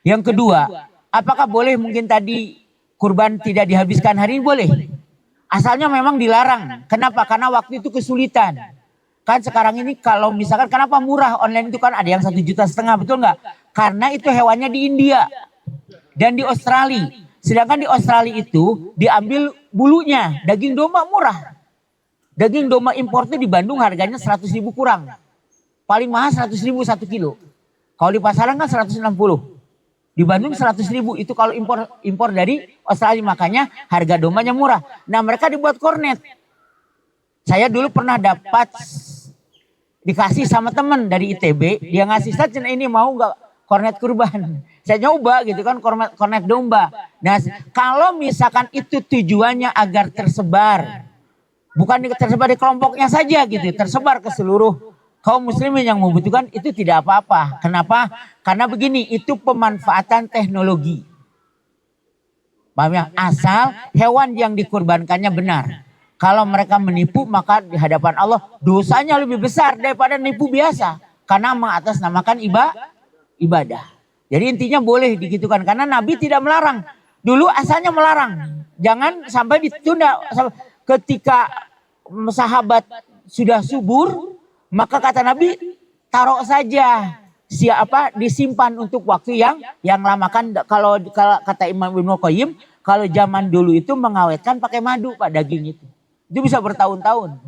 Yang kedua, apakah boleh mungkin tadi kurban tidak dihabiskan hari ini? Boleh. Asalnya memang dilarang. Kenapa? Karena waktu itu kesulitan. Kan sekarang ini kalau misalkan kenapa murah online itu kan ada yang 1,5 juta, betul nggak? Karena itu hewannya di India dan di Australia. Sedangkan di Australia itu diambil bulunya, daging domba murah. Daging domba impor itu di Bandung harganya 100.000 kurang. Paling mahal 100.000 1 kilo. Kalau di pasaran kan 160. Di Bandung 100.000 itu kalau impor dari Australia, makanya harga dombanya murah. Nah mereka dibuat kornet. Saya dulu pernah dapat dikasih sama teman dari ITB, dia ngasih saja ini mau nggak kornet kurban. Saya nyoba gitu kan kornet domba. Nah kalau misalkan itu tujuannya agar tersebar. Bukan tersebar di kelompoknya saja gitu, tersebar ke seluruh kaum muslimin yang membutuhkan, itu tidak apa-apa. Kenapa? Karena begini, itu pemanfaatan teknologi. Paham ya? Asal hewan yang dikurbankannya benar. Kalau mereka menipu, maka di hadapan Allah dosanya lebih besar daripada nipu biasa. Karena mengatasnamakan ibadah. Jadi intinya boleh digitukan, karena Nabi tidak melarang. Dulu asalnya melarang. Jangan sampai ditunda. Ketika sahabat sudah subur, maka kata Nabi taruh saja, disimpan untuk waktu yang lama. Kan kalau kata Imam Ibnu Qayyim, kalau zaman dulu itu mengawetkan pakai madu Pak, daging itu bisa bertahun-tahun.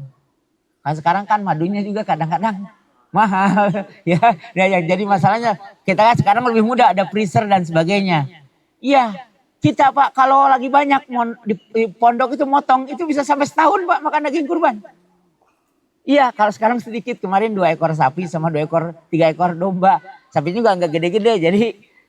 Nah, sekarang kan madunya juga kadang-kadang mahal ya. Jadi masalahnya kita kan sekarang lebih mudah, ada freezer dan sebagainya. Iya. Kita Pak kalau lagi banyak di pondok itu motong itu bisa sampai setahun Pak makan daging kurban. Iya kalau sekarang sedikit, kemarin 2 ekor sapi sama 3 ekor domba. Sapi juga nggak gede-gede, jadi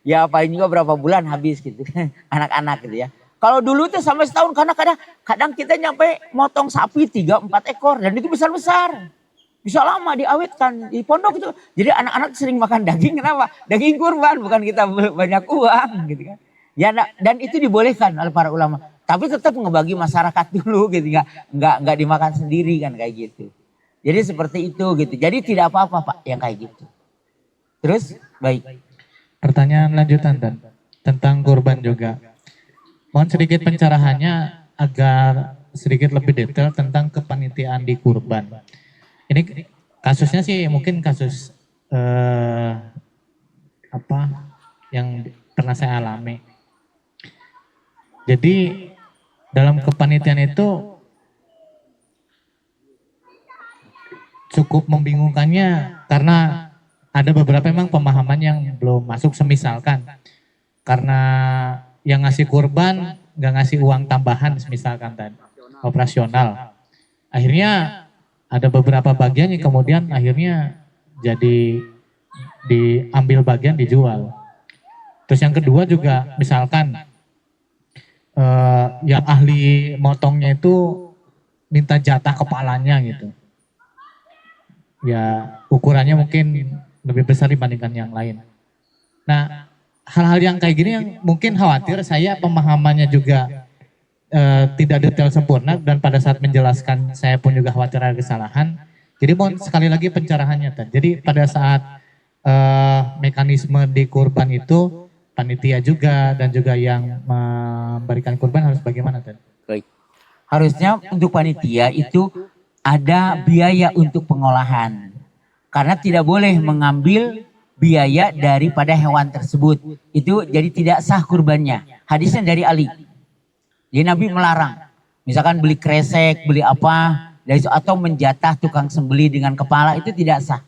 ya paling juga berapa bulan habis gitu. Anak-anak gitu ya. Kalau dulu tuh sampai setahun, karena kadang kita nyampe motong sapi 3-4 ekor dan itu besar-besar. Bisa lama diawetkan di pondok itu. Jadi anak-anak sering makan daging, kenapa? Daging kurban, bukan kita banyak uang gitu kan. Ya, dan itu dibolehkan oleh para ulama. Tapi tetap ngebagi masyarakat dulu gitu, nggak dimakan sendiri kan kayak gitu. Jadi seperti itu gitu. Jadi tidak apa-apa Pak yang kayak gitu. Terus baik. Pertanyaan lanjutan dan tentang kurban juga. Mohon sedikit pencerahannya agar sedikit lebih detail tentang kepanitiaan di kurban. Ini kasusnya sih mungkin kasus apa yang pernah saya alami. Jadi dalam kepanitiaan itu cukup membingungkannya karena ada beberapa memang pemahaman yang belum masuk, semisalkan karena yang ngasih kurban nggak ngasih uang tambahan misalkan tadi operasional. Akhirnya ada beberapa bagian yang kemudian akhirnya jadi diambil bagian dijual. Terus yang kedua juga misalkan yang ahli motongnya itu minta jatah kepalanya gitu. Ya ukurannya mungkin lebih besar dibandingkan yang lain. Nah, hal-hal yang kayak gini yang mungkin khawatir saya pemahamannya juga tidak detail sempurna dan pada saat menjelaskan saya pun juga khawatir ada kesalahan. Jadi mohon sekali lagi pencerahannya Tan. Jadi pada saat mekanisme di kurban itu panitia juga dan juga yang memberikan kurban harus bagaimana Tan? Baik. Harusnya untuk panitia itu ada biaya untuk pengolahan. Karena tidak boleh mengambil biaya daripada hewan tersebut. Itu jadi tidak sah kurbannya. Hadisnya dari Ali. Jadi Nabi melarang. Misalkan beli kresek, beli apa, atau menjatah tukang sembeli dengan kepala, itu tidak sah.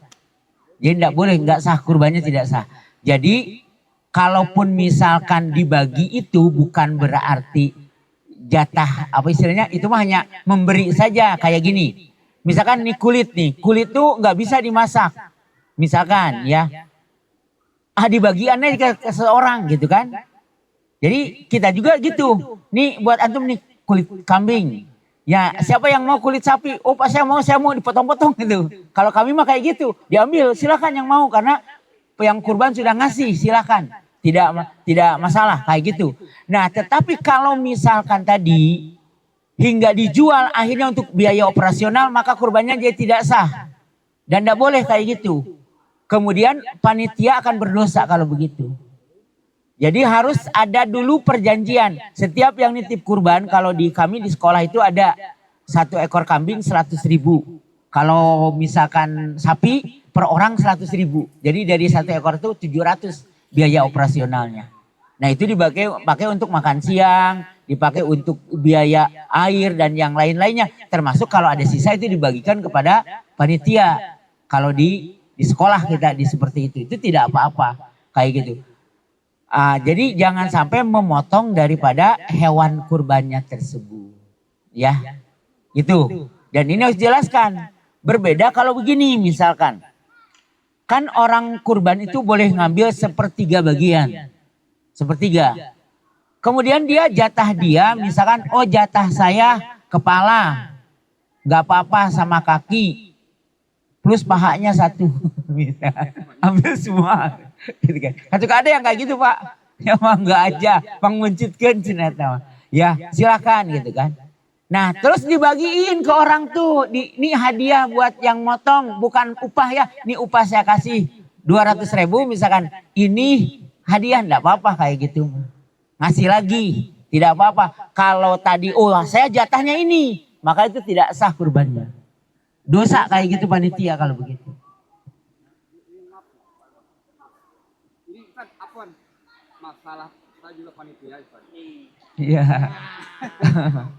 Jadi tidak boleh, nggak sah kurbannya, tidak sah. Jadi kalaupun misalkan dibagi itu bukan berarti jatah, apa istilahnya, itu mah hanya memberi saja kayak gini. Misalkan kulit tuh nggak bisa dimasak. Misalkan ya, dibagiannya ke seseorang gitu kan. Jadi kita juga gitu. Nih buat antum nih kulit kambing. Ya siapa yang mau kulit sapi? Oh Pak saya mau dipotong-potong gitu. Kalau kami mah kayak gitu, diambil silakan yang mau karena yang kurban sudah ngasih silakan. Tidak masalah kayak gitu. Nah tetapi kalau misalkan tadi hingga dijual akhirnya untuk biaya operasional maka kurbannya jadi tidak sah. Dan tidak boleh kayak gitu. Kemudian panitia akan berdosa kalau begitu. Jadi harus ada dulu perjanjian. Setiap yang nitip kurban, kalau di kami di sekolah itu ada 1 ekor kambing 100.000. Kalau misalkan sapi per orang 100.000. Jadi dari 1 ekor itu 700 biaya operasionalnya. Nah itu dipakai untuk makan siang, dipakai untuk biaya air dan yang lain-lainnya. Termasuk kalau ada sisa itu dibagikan kepada panitia. Kalau di sekolah kita seperti itu tidak apa-apa kayak gitu. Jadi jangan sampai memotong daripada hewan kurbannya tersebut. Ya, gitu. Dan ini harus dijelaskan. Berbeda kalau begini misalkan. Kan orang kurban itu boleh ngambil 1/3 bagian. 1/3. Kemudian jatah dia misalkan, oh jatah saya kepala. Gak apa-apa sama kaki. Plus pahanya 1. Ambil semua. Gitu kan. Ada yang kayak gitu Pak. Ya mangga aja. Menguncitkan ternyata. Ya silakan gitu kan. Nah terus dibagiin ke orang tuh. Ini hadiah buat yang motong. Bukan upah ya. Ini upah saya kasih 200.000 misalkan. Ini hadiah enggak apa-apa kayak gitu. Ngasih lagi. Tidak apa-apa. Kalau tadi saya jatahnya ini. Maka itu tidak sah kurbannya. Dosa kayak gitu panitia kalau begitu. Masalah saya juga panitia Ustaz. Iya.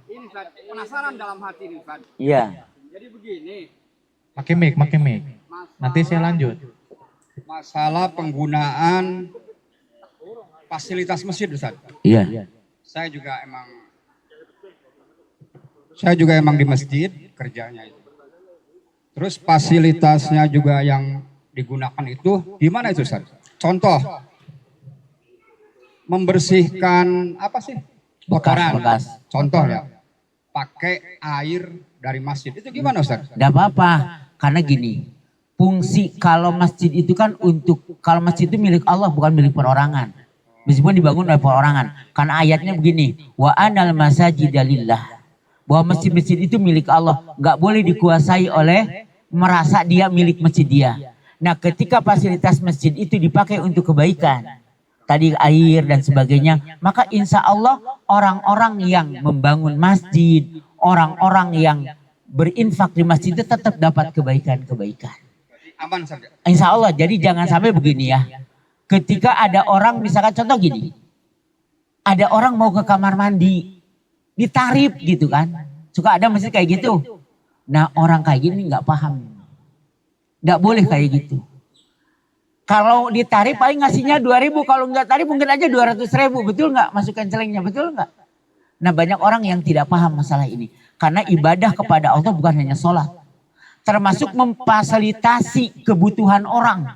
Ini Ustaz, penasaran dalam hati ini Ustaz. Iya. Jadi begini. Pakai mic. Nanti saya lanjut. Masalah penggunaan fasilitas masjid Ustaz. Iya. Saya juga emang di masjid kerjanya itu. Terus fasilitasnya juga yang digunakan itu gimana itu Ustaz? Contoh membersihkan apa sih? Kotoran. Bekas. Contoh ya. Pakai air dari masjid. Itu gimana Ustaz? Tidak apa-apa. Karena gini. Fungsi kalau masjid itu kan kalau masjid itu milik Allah bukan milik perorangan. Meskipun dibangun oleh perorangan. Karena ayatnya begini. Wa anal masajida lillah. Bahwa masjid-masjid itu milik Allah. Gak boleh dikuasai oleh merasa dia milik masjid dia. Nah ketika fasilitas masjid itu dipakai untuk kebaikan. Tadi air dan sebagainya, maka insya Allah orang-orang yang membangun masjid, orang-orang yang berinfak di masjid itu tetap dapat kebaikan-kebaikan. Aman saja. Insya Allah. Jadi jangan sampai begini ya. Ketika ada orang misalkan contoh gini. Ada orang mau ke kamar mandi. Ditarif gitu kan. Suka ada masjid kayak gitu. Nah orang kayak gini nggak paham. Nggak boleh kayak gitu. Kalau ditarif paling ngasihnya 2.000. Kalau nggak tarif mungkin aja 200.000. Betul nggak? Masukkan celengnya. Betul nggak? Nah banyak orang yang tidak paham masalah ini. Karena ibadah kepada Allah bukan hanya sholat. Termasuk memfasilitasi kebutuhan orang.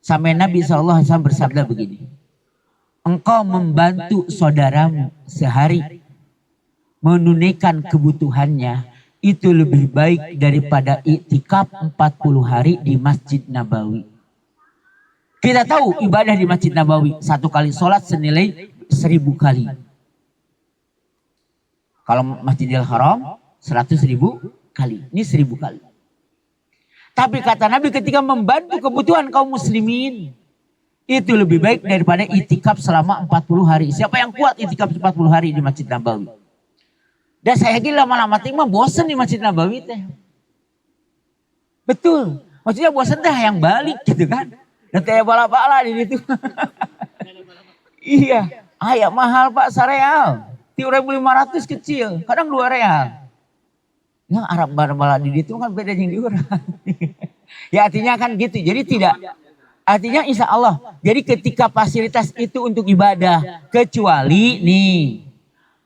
Sampai Nabi SAW bersabda begini. Engkau membantu saudaramu sehari. Menunaikan kebutuhannya. Itu lebih baik daripada iktikaf 40 hari di Masjid Nabawi. Kita tahu ibadah di Masjid Nabawi. Satu kali sholat senilai 1.000 kali. Kalau Masjidil Haram 100.000 kali. Ini 1.000 kali. Tapi kata Nabi ketika membantu kebutuhan kaum muslimin. Itu lebih baik daripada itikaf selama 40 hari. Siapa yang kuat itikaf 40 hari di Masjid Nabawi? Dan saya yakin lama-lama mah bosen di Masjid Nabawi teh. Betul. Maksudnya bosen teh yang balik gitu kan. Dan teh bala-bala di situ. Iya. Ayah mahal Pak sareal. 3.500 kecil, kadang 2 real. Yang Arab bala di itu kan beda yang diurang. Ya artinya kan gitu. Jadi tidak. Artinya insya Allah. Jadi ketika fasilitas itu untuk ibadah. Kecuali nih.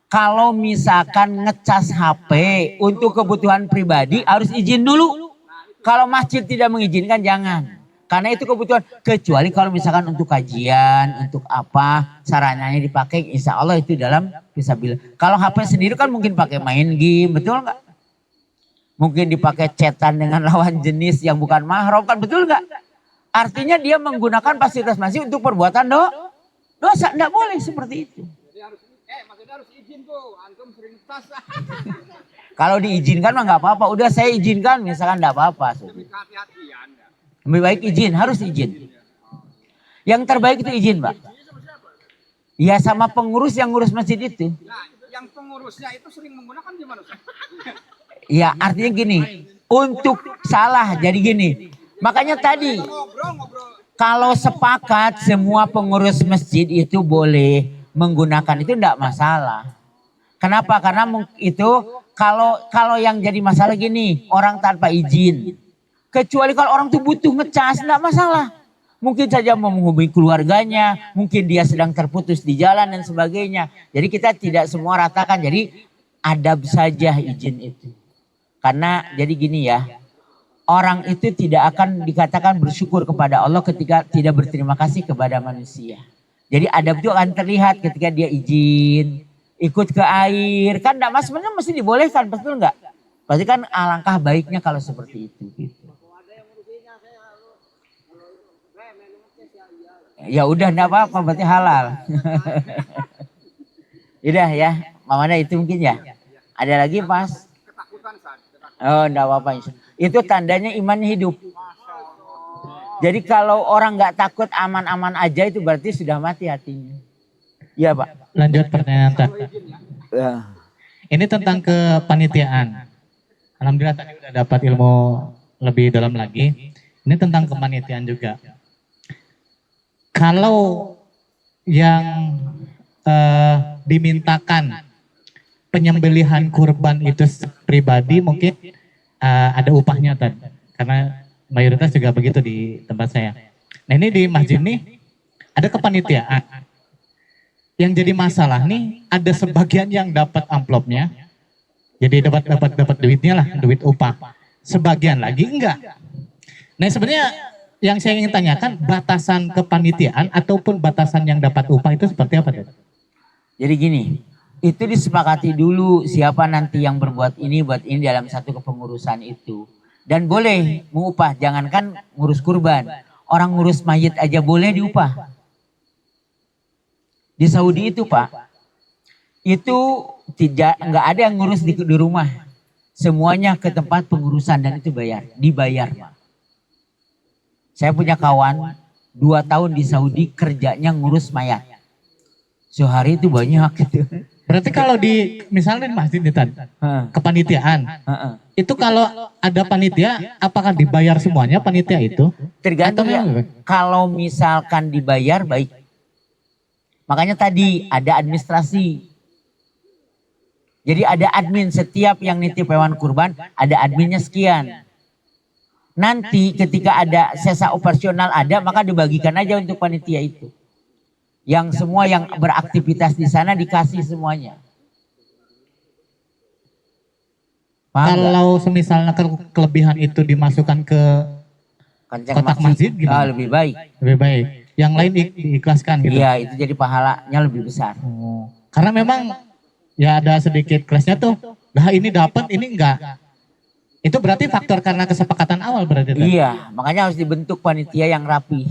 Kalau misalkan ngecas HP untuk kebutuhan pribadi harus izin dulu. Kalau masjid tidak mengizinkan jangan. Karena itu kebutuhan. Kecuali kalau misalkan untuk kajian, untuk apa, sarananya dipakai, insya Allah itu dalam fisabilillah. Kalau HP sendiri kan mungkin pakai main game, betul nggak? Mungkin dipakai chatan dengan lawan jenis yang bukan mahram, kan betul nggak? Artinya dia menggunakan fasilitas masjid untuk perbuatan dosa, nggak boleh seperti itu. Maksudnya harus izin tuh, antum sering tas. Kalau diizinkan mah nggak apa-apa. Udah saya izinkan, misalkan nggak apa-apa. Hati-hatian. Lebih baik izin, harus izin. Yang terbaik itu izin, Pak. Ya sama pengurus yang ngurus masjid itu. Nah, yang pengurusnya itu sering menggunakan gimana? Ya artinya gini, untuk salah jadi gini. Makanya tadi, kalau sepakat semua pengurus masjid itu boleh menggunakan itu enggak masalah. Kenapa? Karena itu kalau yang jadi masalah gini, orang tanpa izin. Kecuali kalau orang tuh butuh ngecas, enggak masalah. Mungkin saja mau menghubungi keluarganya, mungkin dia sedang terputus di jalan dan sebagainya. Jadi kita tidak semua ratakan, jadi adab saja izin itu. Karena jadi gini ya, orang itu tidak akan dikatakan bersyukur kepada Allah ketika tidak berterima kasih kepada manusia. Jadi adab itu akan terlihat ketika dia izin, ikut ke air. Kan enggak mas, sebenarnya mesti dibolehkan, betul enggak? Pasti kan alangkah baiknya kalau seperti itu. Gitu. Ya udah enggak apa-apa, berarti halal. Udah ya, mamanya itu mungkin ya. Ada lagi Mas? Oh enggak apa-apa. Itu tandanya imannya hidup. Jadi kalau orang nggak takut aman-aman aja itu berarti sudah mati hatinya. Iya Pak. Lanjut pertanyaan Tan. Ya. Ini tentang kepanitiaan. Alhamdulillah tadi udah dapat ilmu lebih dalam lagi. Ini tentang kepanitiaan juga. Kalau yang dimintakan penyembelihan kurban itu pribadi mungkin ada upahnya Tan. Karena mayoritas juga begitu di tempat saya. Nah ini di masjid nih ada kepanitiaan. Yang jadi masalah nih ada sebagian yang dapat amplopnya. Jadi dapat duitnya lah, duit upah. Sebagian lagi enggak. Nah sebenarnya yang saya ingin tanyakan batasan kepanitiaan ataupun batasan yang dapat upah itu seperti apa? Jadi gini, itu disepakati dulu siapa nanti yang berbuat ini buat ini dalam satu kepengurusan itu. Dan boleh mengupah, jangankan ngurus kurban. Orang ngurus mayit aja boleh diupah. Di Saudi itu Pak, itu nggak ada yang ngurus di rumah. Semuanya ke tempat pengurusan dan itu dibayar Pak. Saya punya kawan 2 tahun di Saudi kerjanya ngurus mayat. Sehari itu banyak gitu. Berarti kalau di misalnya di masjid nih Tan, Heeh, kepanitiaan, heeh. itu kalau ada panitia, apakah dibayar semuanya panitia itu? Tergantung Atau ya. memang- Kalau misalkan dibayar baik. Makanya tadi ada administrasi. Jadi ada admin setiap yang nitip hewan kurban, ada adminnya sekian. Nanti ketika ada sesa operasional ada, maka dibagikan aja untuk panitia itu. Yang semua yang beraktivitas di sana dikasih semuanya. Paham nggak? Kalau semisalnya kelebihan itu dimasukkan ke Kancing kotak masjid gimana? lebih baik. lebih baik, yang lain diikhlaskan gitu. Iya, itu jadi pahalanya lebih besar. Oh, karena memang ya ada sedikit kelasnya tuh. Lah ini dapat, ini enggak. Itu berarti faktor karena kesepakatan awal berarti. Tan? Iya, makanya harus dibentuk panitia yang rapi.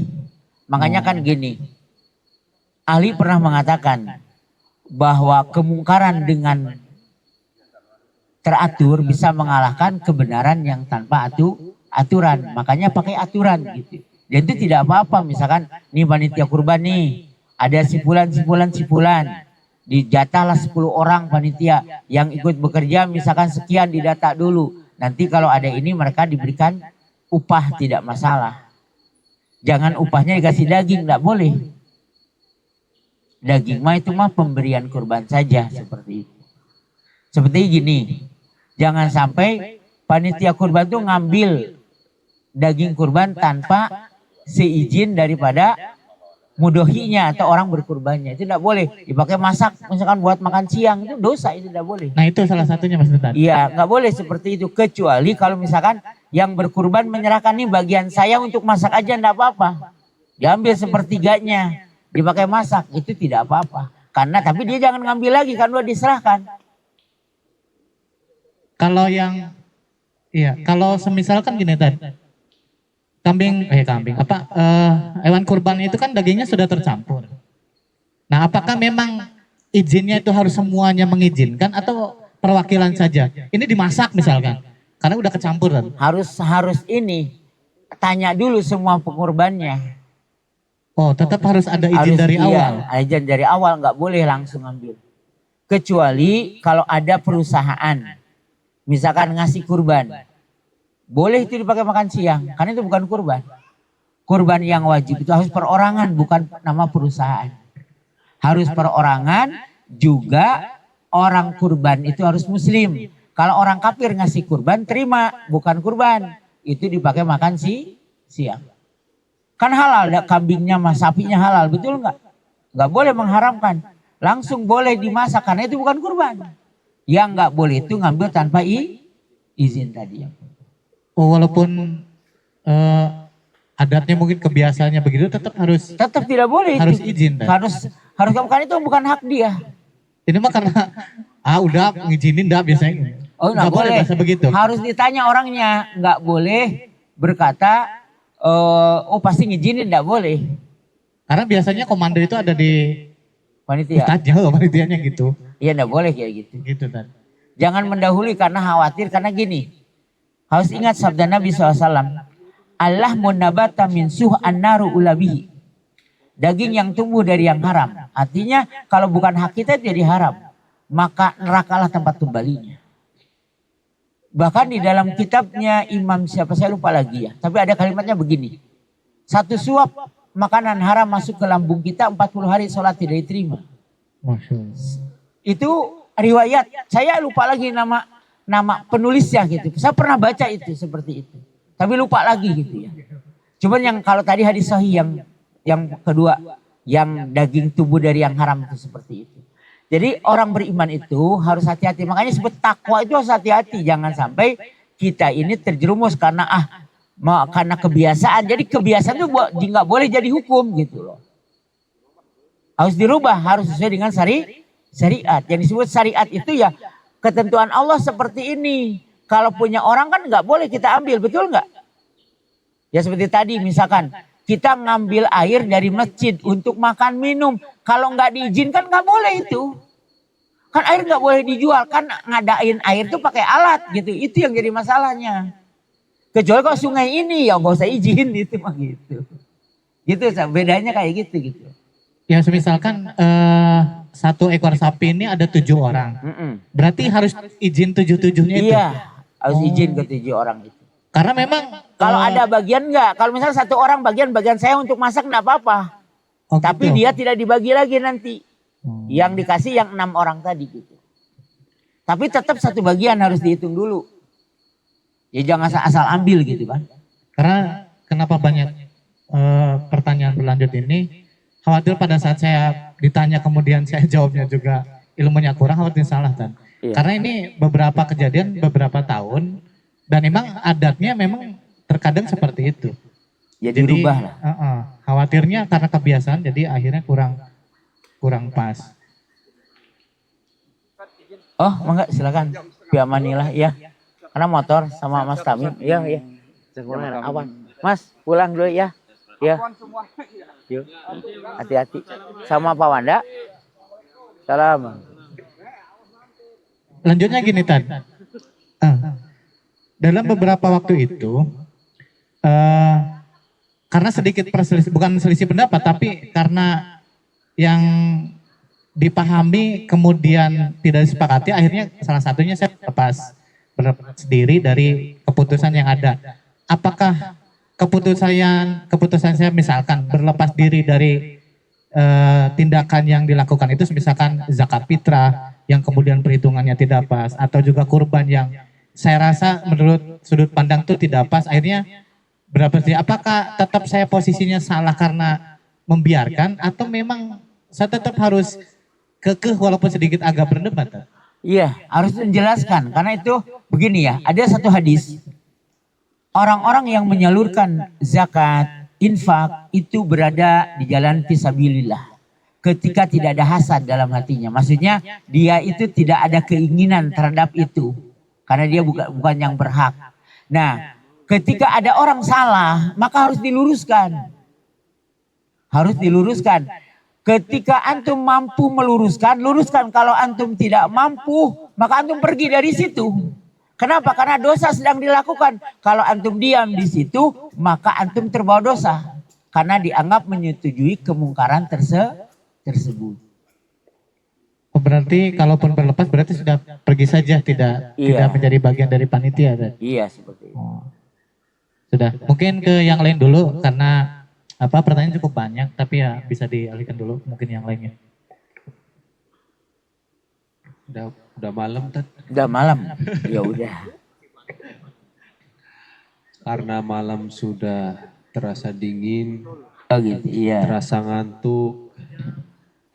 Makanya kan gini, Ali pernah mengatakan bahwa kemungkaran dengan teratur bisa mengalahkan kebenaran yang tanpa aturan. Makanya pakai aturan gitu. Dan itu tidak apa-apa, misalkan nih panitia kurban nih, ada sipulan. Dijatahlah 10 orang panitia yang ikut bekerja, misalkan sekian didata dulu. Nanti kalau ada ini mereka diberikan upah, tidak masalah. Jangan upahnya dikasih daging, tidak boleh. Daging mah itu mah pemberian kurban saja, seperti itu. Seperti gini, jangan sampai panitia kurban tuh ngambil daging kurban tanpa seizin daripada mudohinya atau orang berkurbannya. Itu tidak boleh. Dipakai masak, misalkan buat makan siang, itu dosa, itu tidak boleh. Nah itu salah satunya Mas Tan. Iya, nggak boleh seperti itu. Kecuali kalau misalkan yang berkurban menyerahkan nih bagian saya untuk masak aja, enggak apa-apa. Diambil sepertiganya, dipakai masak, itu tidak apa-apa. Karena tapi dia jangan ngambil lagi, kan udah diserahkan. Kalau yang, iya, kalau semisal kan gini Tan, hewan kurban itu kan dagingnya sudah tercampur. Nah apakah memang izinnya itu harus semuanya mengizinkan atau perwakilan saja? Ini dimasak misalkan, karena udah kecampur kan. Harus ini, tanya dulu semua pengurbannya. Oh tetap harus ada izin dari awal. Iya, izin dari awal, nggak boleh langsung ambil. Kecuali kalau ada perusahaan, misalkan ngasih kurban, boleh itu dipakai makan siang, karena itu bukan kurban. Kurban yang wajib itu harus perorangan, bukan nama perusahaan. Harus perorangan, juga orang kurban itu harus muslim. Kalau orang kafir ngasih kurban, terima, bukan kurban. Itu dipakai makan siang. Kan halal, ada kambingnya mas sapinya halal, betul nggak? Nggak boleh mengharamkan. Langsung boleh dimasak, karena itu bukan kurban. Yang nggak boleh itu ngambil tanpa izin tadi. Oh walaupun adatnya mungkin kebiasaannya begitu, tetap harus Tidak boleh harus itu. izin. Tan. Harus bukan itu, bukan hak dia. Ini mah karena udah ngizinin dah biasanya. Oh nggak boleh. bahasa begitu. Harus ditanya orangnya, nggak boleh berkata pasti ngizinin, nggak boleh. Karena biasanya komando itu ada di Panitia. ustadznya, panitianya gitu. Iya nggak boleh kayak gitu. Gitu Tan. Jangan mendahului karena khawatir, karena gini. Harus ingat sabda Nabi SAW. Allah munabata min suh an-naru ulabihi. Daging yang tumbuh dari yang haram. Artinya kalau bukan hak kita jadi haram. Maka nerakalah tempat kembalinya. Bahkan di dalam kitabnya Imam siapa saya lupa lagi ya. Tapi ada kalimatnya begini. Satu suap makanan haram masuk ke lambung kita, 40 hari sholat tidak diterima. Masya Allah. Itu riwayat. Saya lupa lagi nama penulisnya gitu. Saya pernah baca itu seperti itu. Tapi lupa lagi gitu ya. Cuman yang kalau tadi hadis sahih yang kedua, yang daging tubuh dari yang haram itu seperti itu. Jadi orang beriman itu harus hati-hati. Makanya sebut takwa itu harus hati-hati. Jangan sampai kita ini terjerumus karena karena kebiasaan. Jadi kebiasaan itu nggak boleh jadi hukum gitu loh. Harus dirubah, harus sesuai dengan syariat. Yang disebut syariat itu ya ketentuan Allah seperti ini. Kalau punya orang kan nggak boleh kita ambil, betul nggak? Ya seperti tadi misalkan kita ngambil air dari masjid untuk makan minum. Kalau nggak diizinkan nggak boleh itu. Kan air nggak boleh dijual, kan ngadain air itu pakai alat gitu. Itu yang jadi masalahnya. Kecuali kalau sungai ini ya nggak usah izin itu mah gitu. Gitu bedanya kayak gitu. Ya semisalkan satu ekor sapi ini ada 7 orang. Mm-mm. Berarti harus izin 7-7-nya itu. Iya, harus Oh. izin ke 7 orang itu. Karena memang Kalau ada bagian enggak, kalau misalnya satu orang bagian saya untuk masak enggak apa-apa. oh Tapi gitu. dia tidak dibagi lagi nanti. Hmm. Yang dikasih yang 6 orang tadi gitu. Tapi tetap satu bagian harus dihitung dulu. Ya jangan asal ambil gitu kan. Karena kenapa banyak pertanyaan berlanjut ini, khawatir pada saat saya ditanya kemudian saya jawabnya juga ilmunya kurang, khawatir salah kan. Iya. Karena ini beberapa kejadian beberapa tahun dan memang adatnya memang terkadang seperti itu. Jadi rubah lah. Khawatirnya karena kebiasaan jadi akhirnya kurang pas. Oh, mangga silakan. Biamanilah ya. Karena motor sama Mas Tamim. Iya, iya. Awan. Mas, pulang dulu ya. Ya. Yuk. Hati-hati. Sama Pak Wanda. Salam. Lanjutnya gini Tan. Dalam beberapa waktu itu karena sedikit perselisih, bukan selisih pendapat tapi karena yang dipahami kemudian tidak disepakati, akhirnya salah satunya saya berlepas diri dari keputusan yang ada. Apakah keputusan saya misalkan berlepas diri dari tindakan yang dilakukan itu, misalkan zakat fitrah yang kemudian perhitungannya tidak pas, atau juga kurban yang saya rasa menurut sudut pandang itu tidak pas, akhirnya berapa sih? Apakah tetap saya posisinya salah karena membiarkan, atau memang saya tetap harus kekeh walaupun sedikit agak berdebat? Iya, harus menjelaskan. Karena itu begini ya, ada satu hadis. Orang-orang yang menyalurkan zakat, infak itu berada di jalan fisabilillah. Ketika tidak ada hasad dalam hatinya. Maksudnya dia itu tidak ada keinginan terhadap itu. Karena dia bukan yang berhak. Nah, ketika ada orang salah, maka harus diluruskan. Harus diluruskan. Ketika antum mampu meluruskan, luruskan. Kalau antum tidak mampu, maka antum pergi dari situ. Kenapa? Karena dosa sedang dilakukan. Kalau antum diam di situ, maka antum terbawa dosa. Karena dianggap menyetujui kemungkaran tersebut. Oh, berarti kalaupun berlepas berarti sudah pergi saja, tidak menjadi bagian dari panitia. Kan? Iya, seperti itu. Oh. Sudah. Mungkin ke yang lain dulu karena pertanyaan cukup banyak, tapi ya bisa dialihkan dulu mungkin yang lainnya. Udah malam Tat. Udah malam. Ya udah. Karena malam sudah terasa dingin, Oh gitu, iya. terasa ngantuk.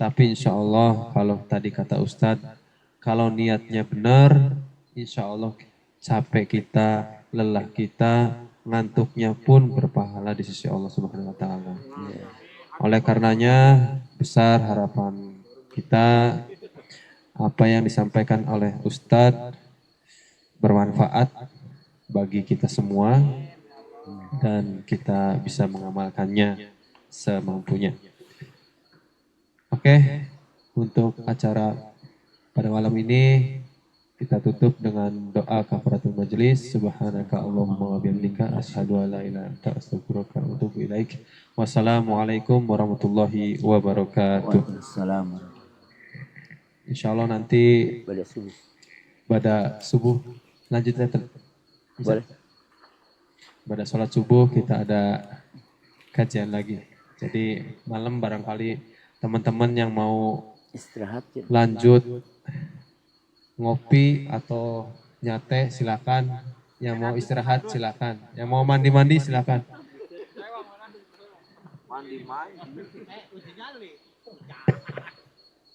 Tapi insya Allah kalau tadi kata Ustadz, kalau niatnya benar, insya Allah capek kita, lelah kita, ngantuknya pun berpahala di sisi Allah Subhanahu Wa Taala. Oleh karenanya besar harapan kita, apa yang disampaikan oleh Ustadz bermanfaat bagi kita semua dan kita bisa mengamalkannya semampunya. Oke, untuk acara pada malam ini kita tutup dengan doa kafaratul majelis. Subhanaka Allahumma wa bihamdika asyhadu an la ilaha illa anta astaghfiruka wa atubu ilaik. Wassalamualaikum warahmatullahi wabarakatuh. Waalaikumsalam. Insya Allah nanti Pada subuh. pada subuh lanjutnya Boleh. pada sholat subuh kita ada kajian lagi. Jadi malam barangkali teman-teman yang mau Istirahat. Ya. lanjut ngopi atau nyate silakan. Yang mau istirahat silakan. Yang mau mandi-mandi silakan. Mandi-mandi.